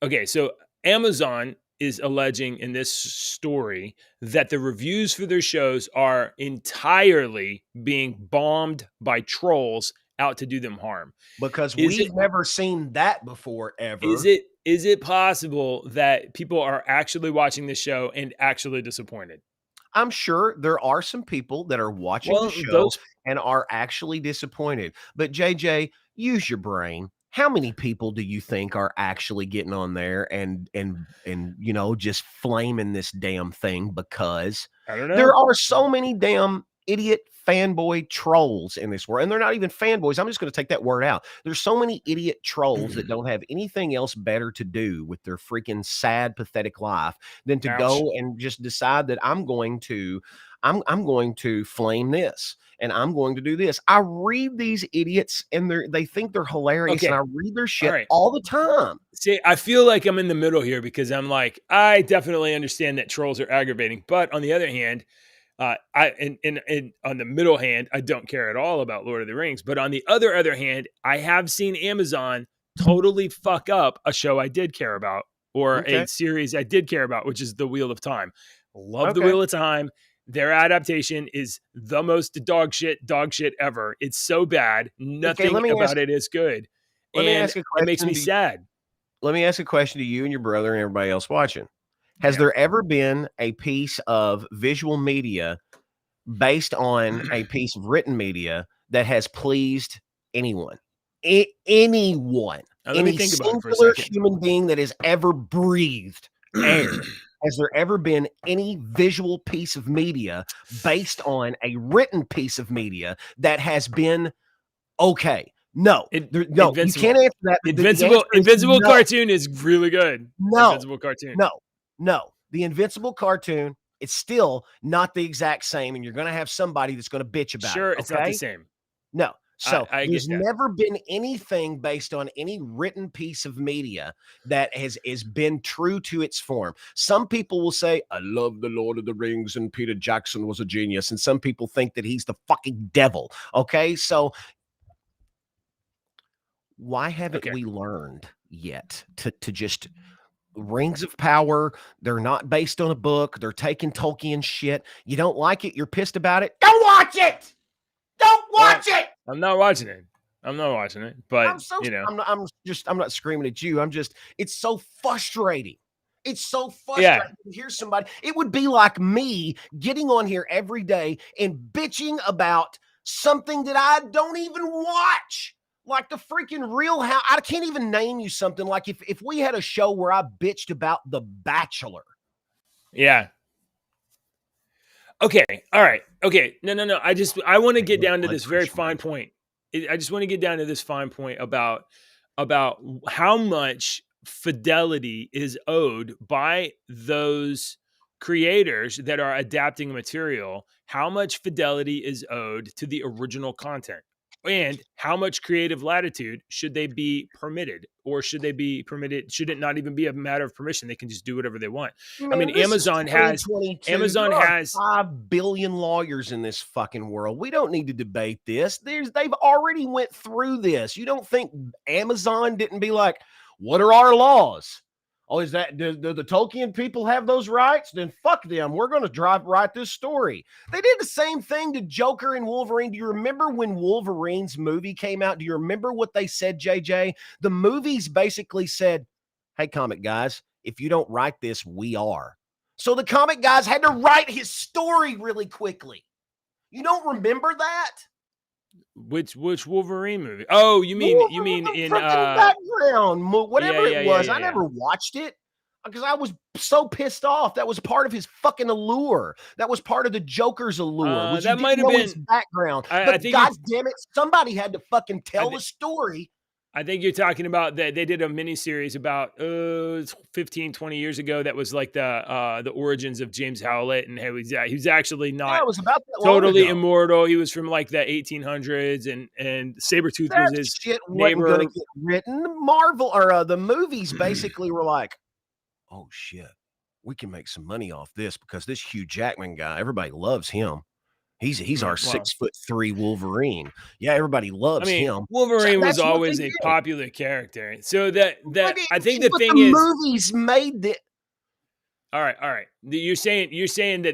okay, so Amazon is alleging in this story that the reviews for their shows are entirely being bombed by trolls out to do them harm.
Because
Is it
we've never seen that before ever.
is it possible that people are actually watching the show and actually disappointed?
I'm sure there are some people that are watching the
Well,
show
those
and are actually disappointed. But JJ, use your brain. How many people do you think are actually getting on there and just flaming this damn thing because
I don't know.
there are so many damn idiot fanboy trolls in this world, and they're not even fanboys. I'm just going to take that word out. There's so many idiot trolls that don't have anything else better to do with their freaking sad, pathetic life than to
Ouch.
go and just decide that I'm going to flame this and I'm going to do this. I read these idiots and they think they're hilarious, and
Okay.
I read their shit
right.
all the time.
See, I feel like I'm in the middle here because I'm like, I definitely understand that trolls are aggravating, but on the other hand, on the middle hand, I don't care at all about Lord of the Rings. But on the other hand, I have seen Amazon totally fuck up a show I did care about or
Okay.
a series I did care about, which is The Wheel of Time. Love The
Okay.
Wheel of Time. Their adaptation is the most dog shit ever. It's so bad. Nothing about it is good.
Let me
And
ask a
it makes
question
me
to you.
sad.
Let me ask a question to you and your brother and everybody else watching. Has
Yeah.
there ever been a piece of visual media based on a piece of written media that has pleased anyone? Anyone?
Now, let me
Any
think about it for a
singular
second.
human being that has ever breathed air? Has there ever been any visual piece of media based on a written piece of media that has been okay? No, you can't answer that. The answer is
Invincible
no.
cartoon is really good.
No,
Invincible cartoon.
no. The Invincible cartoon, it's still not the exact same, and you're going to have somebody that's going to bitch about
Sure,
it.
it's not the
Okay?
same.
No. So
I
there's
get that.
never been anything based on any written piece of media that has been true to its form. Some people will say, I love the Lord of the Rings and Peter Jackson was a genius. And some people think that he's the fucking devil. Okay. So why haven't
Okay.
we learned yet to just Rings of Power. They're not based on a book. They're taking Tolkien shit. You don't like it. You're pissed about it. Don't watch it. Don't watch it.
I'm not watching it. But
I'm not screaming at you. It's so frustrating. It's so frustrating to hear somebody. It would be like me getting on here every day and bitching about something that I don't even watch. Like the freaking Real House. I can't even name you something. Like if we had a show where I bitched about The Bachelor.
Yeah. Okay. All right. Okay. No. I want to get down to this very fine point. I just want to get down to this fine point about how much fidelity is owed by those creators that are adapting material. How much fidelity is owed to the original content? And how much creative latitude should they be permitted, or should they be permitted? Should it not even be a matter of permission? They can just do whatever they want.
Man,
I mean, Amazon has
5 billion lawyers in this fucking world. We don't need to debate this. They've already went through this. You don't think Amazon didn't be like, what are our laws? Oh, is that do the Tolkien people have those rights? Then fuck them. We're going to write this story. They did the same thing to Joker and Wolverine. Do you remember when Wolverine's movie came out? Do you remember what they said, JJ? The movies basically said, hey, comic guys, if you don't write this, we are. So the comic guys had to write his story really quickly. You don't remember that?
Which Wolverine movie? Oh, you mean in
background, whatever it was. I never
yeah.
watched it because I was so pissed off. That was part of his fucking allure. That was part of the Joker's allure.
That might have been
his background.
I
But
think
God damn it, somebody had to fucking tell the story.
I think you're talking about that they did a miniseries about 15, 20 years ago that was like the origins of James Howlett, and he was actually not
it was about that
totally immortal. He was from like the 1800s, and Sabretooth was his
shit
neighbor.
Wasn't going to get written. Marvel or the movies basically were like, oh shit, we can make some money off this because this Hugh Jackman guy, everybody loves him. He's our 6'3" Wolverine. Yeah, everybody loves him.
Wolverine was always a popular character. So that I think the thing is,
movies made it.
All right. You're saying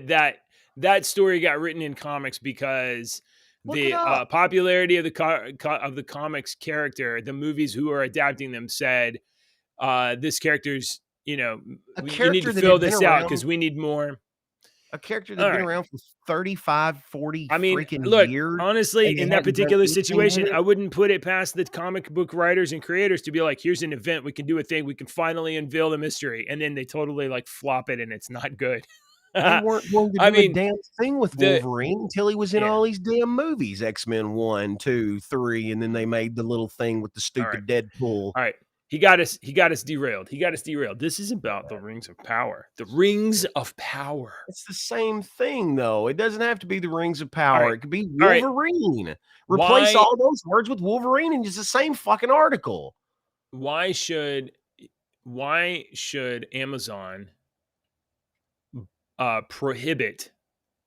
that story got written in comics because the popularity of the comics character, the movies who are adapting them said, this character's, you need to fill this out because we need more.
A character that's been around for 35, 40 years.
Honestly, in that particular situation, I wouldn't put it past the comic book writers and creators to be like, here's an event, we can do a thing, we can finally unveil the mystery. And then they totally like flop it and it's not good.
They weren't going to do a damn thing with Wolverine until he was in all these damn movies. X-Men 1, 2, 3, and then they made the little thing with the stupid Deadpool.
All right. He got us derailed. This is about the Rings of Power. The Rings of Power.
It's the same thing, though. It doesn't have to be the Rings of Power. It could be Wolverine. Replace all those words with Wolverine and it's the same fucking article.
Why should Amazon prohibit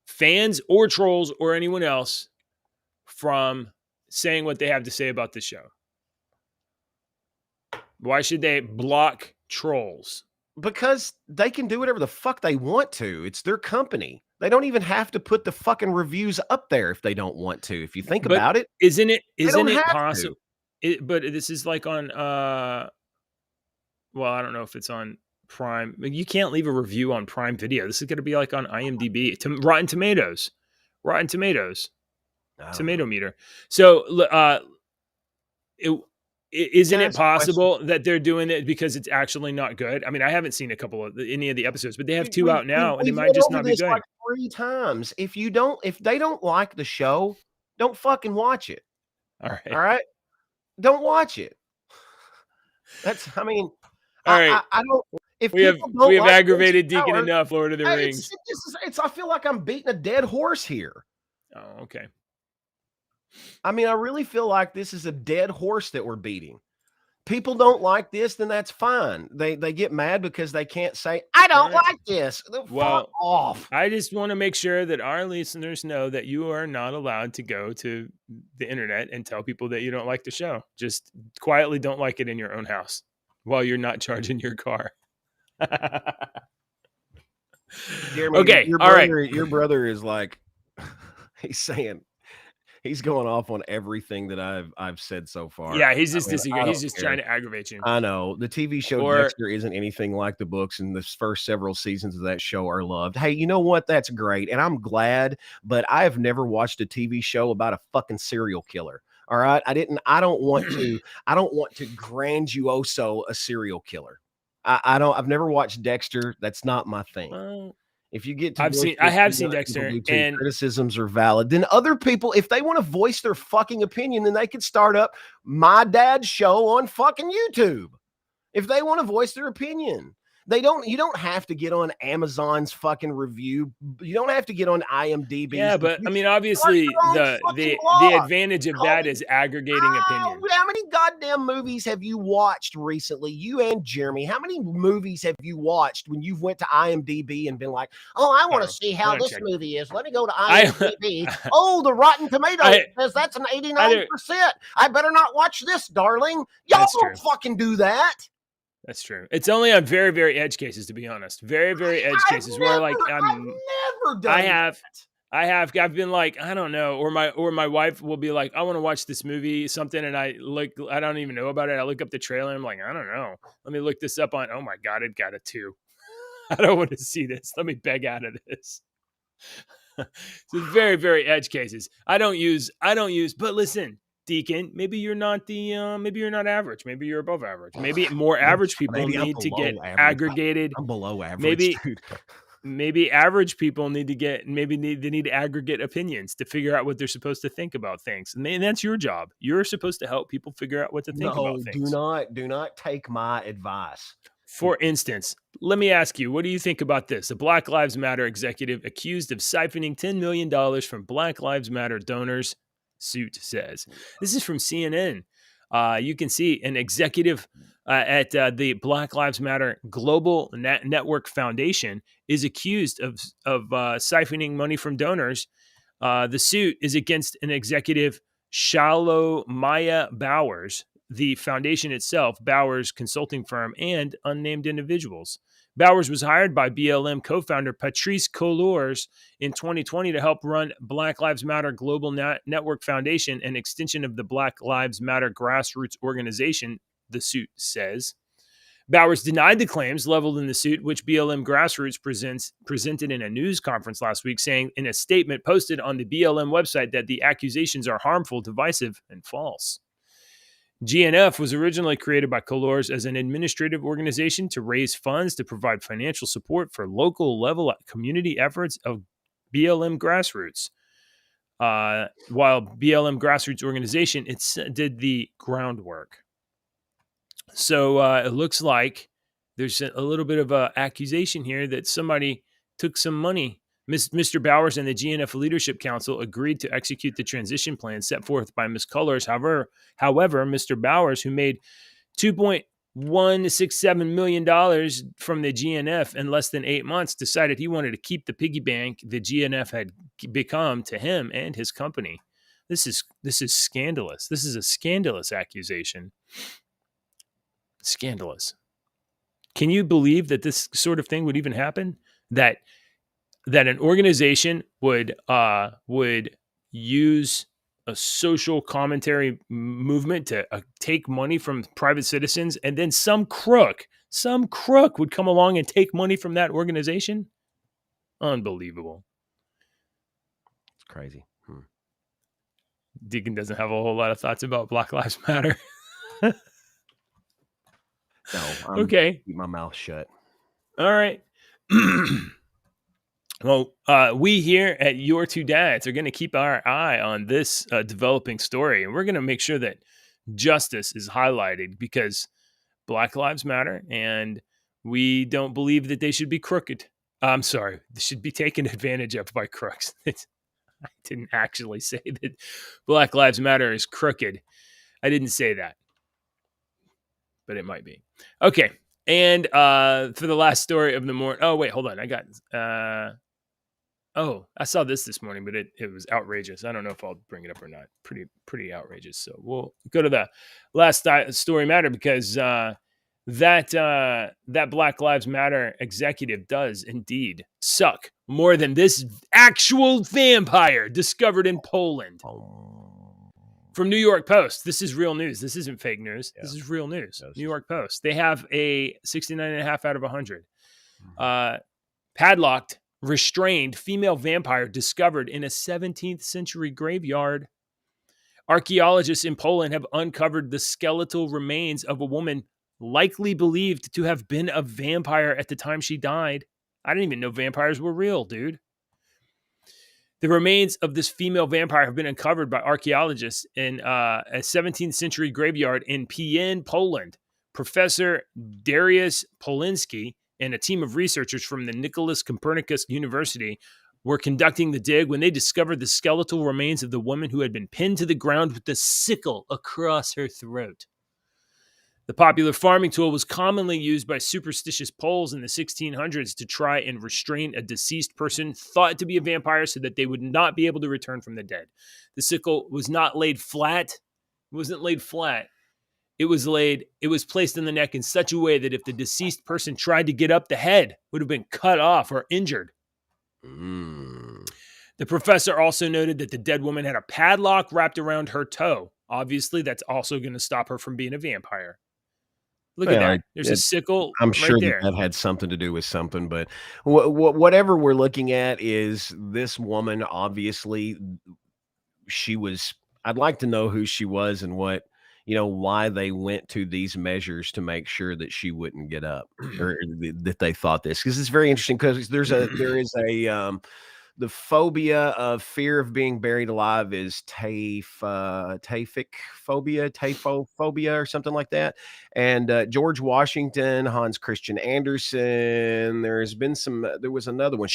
fans or trolls or anyone else from saying what they have to say about the show? Why should they block trolls?
Because they can do whatever the fuck they want to. It's their company. They don't even have to put the fucking reviews up there if they don't want to. If you think about it,
isn't it possible? But this is like on I don't know if it's on Prime. You can't leave a review on Prime Video. This is going to be like on IMDb, Rotten Tomatoes, Tomato Meter. So isn't it possible that they're doing it because it's actually not good? I mean, I haven't seen any of the episodes, but they have 2 out now, and it might just not be good.
Like 3 times. If they don't like the show, don't fucking watch it.
All
right. Don't watch it. All
right.
I don't. If
we have aggravated Deacon enough, Lord of the Rings.
I feel like I'm beating a dead horse here.
Oh, okay.
I mean, I really feel like this is a dead horse that we're beating. People don't like this, then that's fine. They get mad because they can't say, I don't like this. Fuck off.
I just want to make sure that our listeners know that you are not allowed to go to the internet and tell people that you don't like the show. Just quietly don't like it in your own house. while you're not charging your car.
Jeremy,
Okay,
your
all right.
brother, your brother is like, he's saying, he's going off on everything that I've said so far.
Yeah, he's
I
just
mean, I
disagreeing. He's
don't
just
care.
trying to aggravate you.
I know the TV show
Or-
Dexter isn't anything like the books, and the first several seasons of that show are loved. Hey, you know what? That's great, and I'm glad. But I have never watched a TV show about a fucking serial killer. All right, I don't want to. I don't want to grandioso a serial killer. I don't. I've never watched Dexter. That's not my thing.
Well,
If you get to
I have seen Dexter, and
criticisms are valid, then other people, if they want to voice their fucking opinion, then they could start up my dad's show on fucking YouTube. If they want to voice their opinion, you don't have to get on Amazon's fucking review. You don't have to get on IMDb.
yeah, but I mean, obviously the advantage of that is aggregating opinion.
How many goddamn movies have you watched recently? You and Jeremy, how many movies have you watched when you've went to IMDb and been like, oh, I want to see how this movie is. Let me go to IMDb. Oh, the Rotten Tomatoes says that's an 89%. I better not watch this, darling. Y'all don't fucking do that.
That's true. It's only on very, very edge cases, to be honest. Very, very edge cases where like
I've never done
I've been like, I don't know, or my wife will be like, I want to watch this movie, something, and I don't even know about it. I look up the trailer, and I'm like, I don't know. Let me look this up on. Oh my god, it got a 2. I don't want to see this. Let me beg out of this. So very, very edge cases. I don't use. But listen, Deacon, maybe you're not average. Maybe you're above average. Maybe more average people need to get aggregated.
I'm below average.
Maybe average people need to aggregate opinions to figure out what they're supposed to think about things. And that's your job. You're supposed to help people figure out what to think about things.
Do not take my advice.
For instance, let me ask you, what do you think about this? A Black Lives Matter executive accused of siphoning $10 million from Black Lives Matter donors, suit says. This is from CNN. You can see an executive at the Black Lives Matter Global Network Foundation is accused of siphoning money from donors. The suit is against an executive, Shalomaya Bowers, the foundation itself, Bowers consulting firm, and unnamed individuals. Bowers was hired by BLM co-founder Patrice Cullors in 2020 to help run Black Lives Matter Global Network Foundation, an extension of the Black Lives Matter grassroots organization, the suit says. Bowers denied the claims leveled in the suit, which BLM Grassroots presented in a news conference last week, saying in a statement posted on the BLM website that the accusations are harmful, divisive, and false. GNF was originally created by Cullors as an administrative organization to raise funds to provide financial support for local level community efforts of BLM Grassroots. While BLM Grassroots organization, it did the groundwork. So it looks like there's a little bit of an accusation here that somebody took some money. Mr. Bowers and the GNF Leadership Council agreed to execute the transition plan set forth by Ms. Cullors. However, Mr. Bowers, who made $2.167 million from the GNF in less than 8 months, decided he wanted to keep the piggy bank the GNF had become to him and his company. This is scandalous. This is a scandalous accusation. Scandalous. Can you believe that this sort of thing would even happen? That an organization would use a social commentary movement to take money from private citizens, and then some crook would come along and take money from that organization? Unbelievable.
It's crazy.
Deacon doesn't have a whole lot of thoughts about Black Lives Matter.
No,
okay.
Keep my mouth shut.
All right. Well, we here at Your Two Dads are going to keep our eye on this developing story, and we're going to make sure that justice is highlighted, because Black Lives Matter, and we don't believe that they should be crooked. I'm sorry, they should be taken advantage of by crooks. I didn't actually say that Black Lives Matter is crooked. I didn't say that, but it might be. Okay. And for the last story of the morning. Oh, wait, hold on. I got, I saw this morning, but it was outrageous. I don't know if I'll bring it up or not. Pretty outrageous. So we'll go to the last story matter, because that Black Lives Matter executive does indeed suck more than this actual vampire discovered in Poland. From New York Post. This is real news. This isn't fake news. This is real news. New York Post. They have a 69.5 out of 100. Padlocked, restrained female vampire discovered in a 17th century graveyard. Archaeologists in Poland have uncovered the skeletal remains of a woman likely believed to have been a vampire at the time she died. I didn't even know vampires were real, dude. The remains of this female vampire have been uncovered by archaeologists in a 17th century graveyard in Pien, Poland. Professor Dariusz Poliński and a team of researchers from the Nicholas Copernicus University were conducting the dig when they discovered the skeletal remains of the woman who had been pinned to the ground with a sickle across her throat. The popular farming tool was commonly used by superstitious Poles in the 1600s to try and restrain a deceased person thought to be a vampire so that they would not be able to return from the dead. The sickle was not laid flat. It wasn't laid flat. It was placed in the neck in such a way that if the deceased person tried to get up, the head would have been cut off or injured. The professor also noted that the dead woman had a padlock wrapped around her toe. Obviously, that's also going to stop her from being a vampire. Look at that. There's a sickle.
I'm sure
right there.
that had something to do with something, but whatever we're looking at is this woman. Obviously, I'd like to know who she was and why they went to these measures to make sure that she wouldn't get up or that they thought this, because it's very interesting, because there is a the phobia of fear of being buried alive is taphic phobia or something like that. And George Washington, Hans Christian Andersen, there was another one,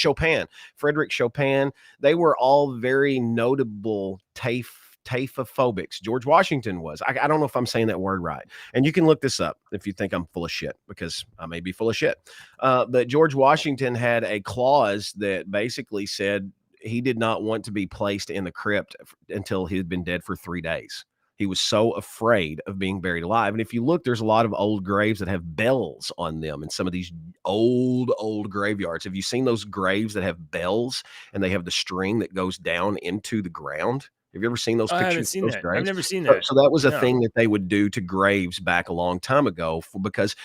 Frederick Chopin. They were all very notable taphophobics. George Washington was. I don't know if I'm saying that word right. And you can look this up if you think I'm full of shit, because I may be full of shit. But George Washington had a clause that basically said he did not want to be placed in the crypt until he had been dead for 3 days. He was so afraid of being buried alive. And if you look, there's a lot of old graves that have bells on them in some of these old graveyards. Have you seen those graves that have bells and they have the string that goes down into the ground? Have you ever seen those pictures?
I haven't seen that.
Graves?
I've never seen that.
So that was a thing that they would do to graves back a long time ago because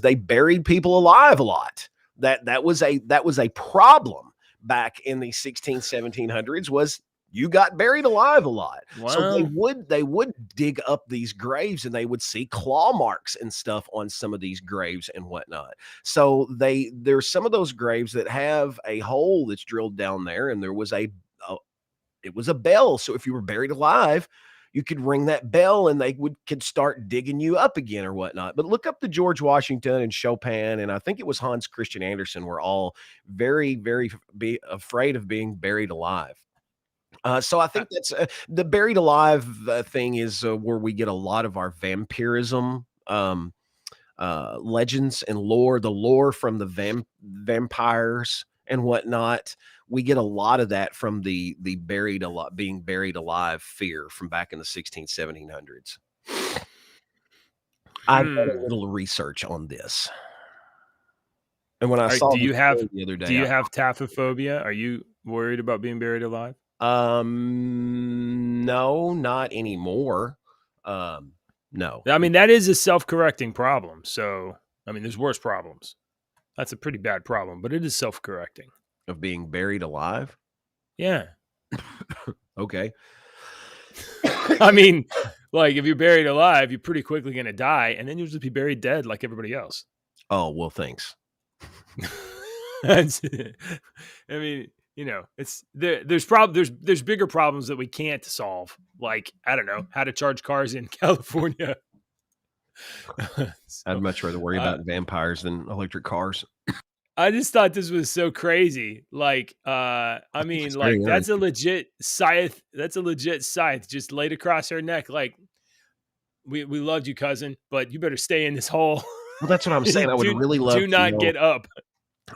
they buried people alive a lot. That was a problem back in the 1700s was you got buried alive a lot.
Wow.
So they would dig up these graves and they would see claw marks and stuff on some of these graves and whatnot. So there's some of those graves that have a hole that's drilled down there, and there was it was a bell. So if you were buried alive, you could ring that bell and they could start digging you up again or whatnot. But look up the George Washington and Chopin, and I think it was Hans Christian Andersen, were all very, very afraid of being buried alive. So I think that's the buried alive thing is where we get a lot of our vampirism legends and lore, the lore from the vampires and whatnot. We get a lot of that from the being buried alive fear from back in the 1700s. I've done a little research on this. And when I saw
the
other day,
do you have taphophobia? Are you worried about being buried alive?
No, not anymore. No.
I mean, that is a self-correcting problem. So, I mean, there's worse problems. That's a pretty bad problem, but it is self-correcting.
Of being buried alive?
Yeah.
Okay.
I mean, like, if you're buried alive, you're pretty quickly going to die, and then you'll just be buried dead like everybody else.
Oh, well, thanks.
I mean, there's bigger problems that we can't solve. Like, I don't know, how to charge cars in California.
I'd much rather worry about vampires than electric cars.
I just thought this was so crazy. Like, I mean, like, that's a legit scythe. That's a legit scythe just laid across her neck. Like, we loved you, cousin, but you better stay in this hole.
Well, that's what I'm saying. I would really love
to not get up.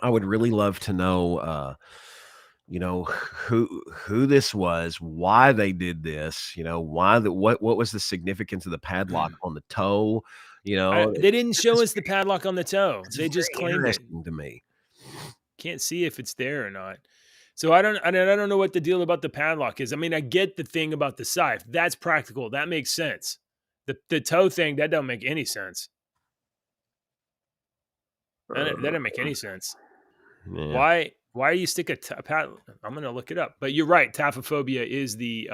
I would really love to know, who this was, why they did this, what was the significance of the padlock on the toe? You know,
They didn't show
it's
us the padlock on the toe.
it's
They just
very
claimed it.
interesting to me.
Can't see if it's there or not. So I don't know what the deal about the padlock is. I mean, I get the thing about the scythe. That's practical. That makes sense. The toe thing, that don't make any sense. That doesn't make any sense.
Yeah.
Why do you stick a pad? I'm gonna look it up. But you're right. Taphophobia is the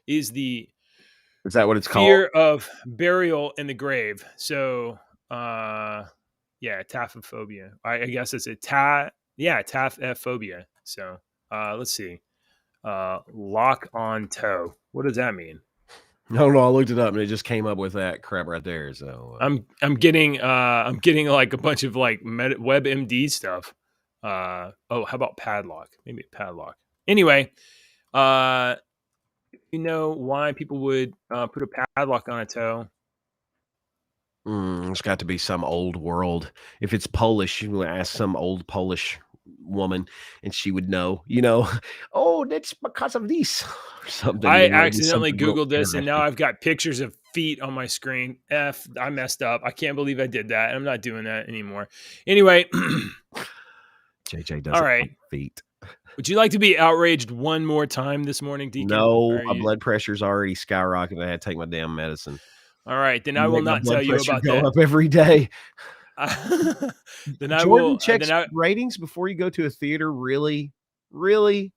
Is that what it's
fear
called?
of burial in the grave. So yeah, taphophobia. I guess it's taphophobia. So let's see. Lock on toe. What does that mean?
No, I looked it up and it just came up with that crap right there. So
I'm getting like a bunch of like WebMD stuff. How about padlock? Maybe padlock. Anyway, you know why people would put a padlock on a toe?
It's got to be some old world. If it's Polish, you would ask some old Polish woman, and she would know. You know, oh, that's because of this or something.
I
You know, it'd be
accidentally
something real
Googled this, and now
interesting.
I've got pictures of feet on my screen. I messed up. I can't believe I did that. I'm not doing that anymore. Anyway,
JJ doesn't
all
have
right.
feet.
Would you like to be outraged one more time this morning, Deacon?
No, my blood pressure's already skyrocketed. I had to take my damn medicine.
All right, then
You
I will
make my
not
blood
tell you
pressure
about
go
that.
up every day.
Then I
Jordan
will.
checks ratings before you go to a theater. Really, really,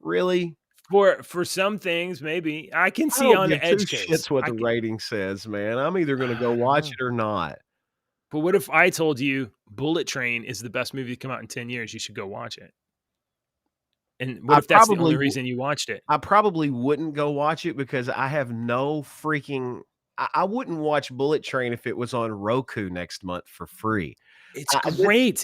really.
For some things, maybe I can
I
see
don't
on
give
the
two
edge case.
shits what the rating says, man. I'm either going to go watch it or not.
But what if I told you Bullet Train is the best movie to come out in 10 years? You should go watch it. And what if that's the only reason you watched it?
I probably wouldn't go watch it because I have no freaking. I wouldn't watch Bullet Train if it was on Roku next month for free.
It's great.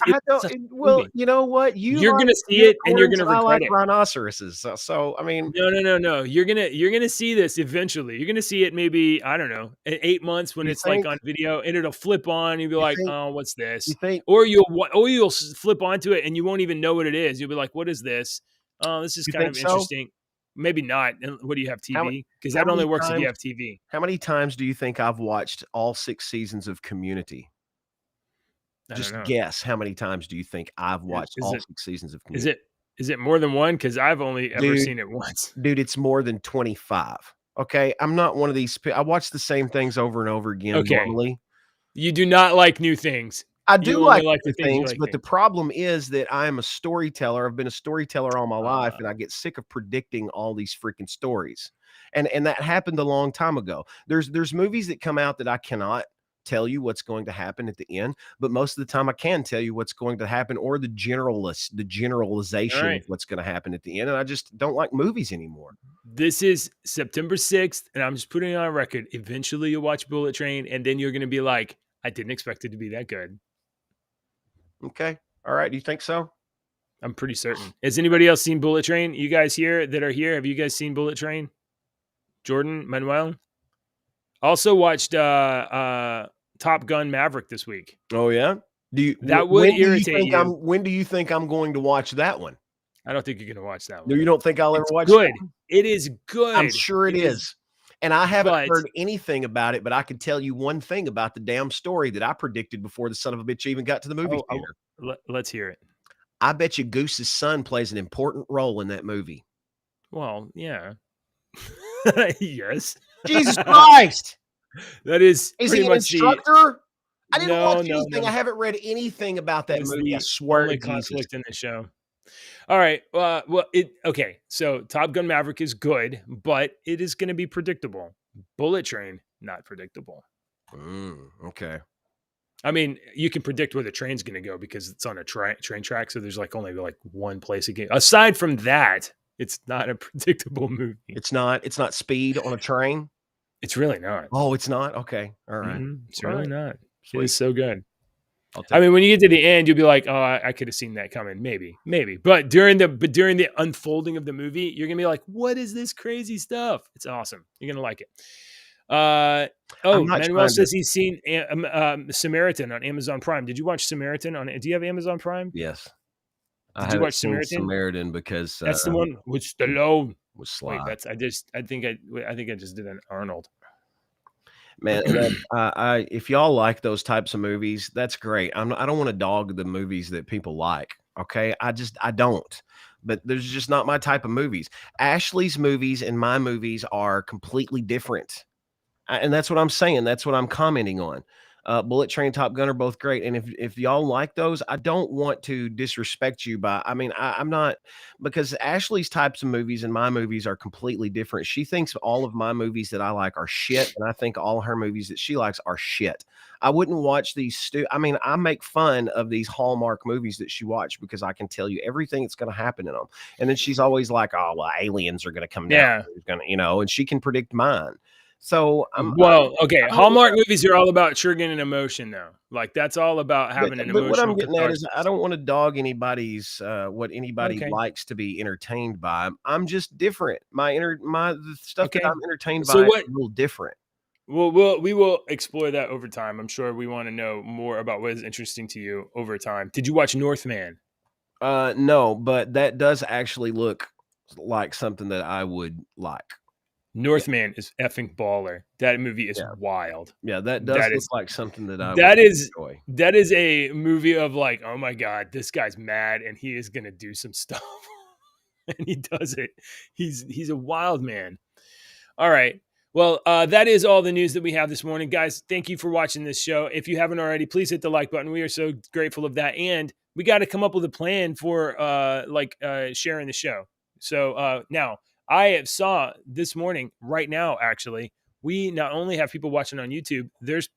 Well, you know what?
You're gonna see it and you're gonna
I like
regret it.
rhinoceroses. So I mean,
No. You're gonna see this eventually. You're gonna see it maybe, I don't know, in 8 months when it's like on video, and it'll flip on. You'll be like, oh, what's this? Or you'll flip onto it and you won't even know what it is. You'll be like, what is this? Oh, this is kind of interesting. Maybe not. And what do you have, TV? Because that only works if you have TV.
How many times do you think I've watched all 6 seasons of Community? Just guess, how many times do you think I've watched all 6 seasons of Community?
Is it more than one? Because I've only ever seen it once.
Dude, it's more than 25. Okay, I'm not one of these. I watch the same things over and over again normally.
You do not like new things.
I do like
the
things, but the problem is that I am a storyteller. I've been a storyteller all my life, and I get sick of predicting all these freaking stories. And that happened a long time ago. There's movies that come out that I cannot tell you what's going to happen at the end, but most of the time I can tell you what's going to happen, or the generalization of what's going to happen at the end. And I just don't like movies anymore.
This is September 6th, and I'm just putting it on record. Eventually you'll watch Bullet Train, and then you're going to be like, I didn't expect it to be that good.
Okay. All right. Do you think so?
I'm pretty certain. Has anybody else seen Bullet Train? You guys here that are here, have you guys seen Bullet Train? Jordan, Manuel? Also watched Top Gun Maverick this week.
Oh yeah?
When
do you think I'm going to watch that one?
I don't think you're going to watch that one.
No, you don't think I'll ever watch
good.
That one?
It is good.
I'm sure it is. And I haven't heard anything about it, but I can tell you one thing about the damn story that I predicted before the son of a bitch even got to the movie theater.
Let's hear it.
I bet you Goose's son plays an important role in that movie.
Well, yeah. Yes.
Jesus Christ.
That is
he an instructor? I didn't watch anything.
No.
I haven't read anything about that movie. I
swear to conflict in the show. All right. Okay. So Top Gun Maverick is good, but it is going to be predictable. Bullet Train, not predictable.
Okay.
I mean, you can predict where the train's going to go because it's on a train track. So there's only one place it can. Aside from that, it's not a predictable movie.
It's not Speed on a train.
It's really not.
Oh, it's not? Okay. All right.
It's really not. Sweet. It is so good.
I
mean, when you get to the end, you'll be like, "Oh, I could have seen that coming." Maybe. But during the unfolding of the movie, you're gonna be like, "What is this crazy stuff?" It's awesome. You're gonna like it. Manuel says he's seen Samaritan on Amazon Prime. Did you watch Samaritan do you have Amazon Prime?
Yes.
Did you watch
Samaritan because
that's the one with Stallone.
Was Sly.
Wait, I think I just did an Arnold.
Man, if y'all like those types of movies, that's great. I don't want to dog the movies that people like. Okay, I don't. But there's just not my type of movies. Ashley's movies and my movies are completely different. And that's what I'm saying. That's what I'm commenting on. Bullet Train, Top Gun are both great, and if y'all like those, I don't want to disrespect you by. I mean, I'm not, because Ashley's types of movies and my movies are completely different. She thinks all of my movies that I like are shit, and I think all her movies that she likes are shit. I wouldn't watch these. I mean, I make fun of these Hallmark movies that she watched because I can tell you everything that's going to happen in them, and then she's always like, "Oh, well, aliens are going to come down.
Yeah.
There's gonna, and she can predict mine." So
okay. Hallmark movies are all about triggering an emotion, though. Like that's all about having an
but what I'm
emotional
getting at is
catharsis.
I don't want to dog anybody's what anybody
Okay.
likes to be entertained by. I'm just different. The stuff that
Okay.
I'm entertained
So
by
what?
is a little different.
We will explore that over time. I'm sure we want to know more about what is interesting to you over time. Did you watch Northman?
No, but that does actually look like something that I would like.
Northman is effing baller. That movie is
Yeah.
wild.
Yeah, that does
That
look
is
like something that I
that
would
is
enjoy.
that is a movie of like, oh my god, this guy's mad and he is gonna do some stuff, and he does it. He's a wild man. All right. Well, that is all the news that we have this morning, guys. Thank you for watching this show. If you haven't already, please hit the like button. We are so grateful of that, and we got to come up with a plan for sharing the show. So now I saw this morning, right now, actually, we not only have people watching on YouTube. There's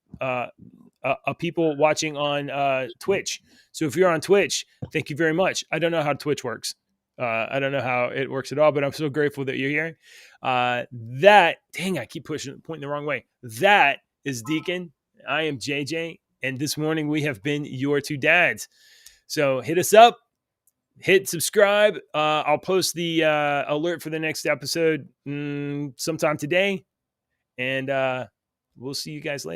people watching on Twitch. So if you're on Twitch, thank you very much. I don't know how Twitch works. I don't know how it works at all, but I'm so grateful that you're here. I keep pointing the wrong way. That is Deacon. I am JJ. And this morning we have been your two dads. So hit us up, hit subscribe. I'll post the alert for the next episode sometime today. And we'll see you guys later.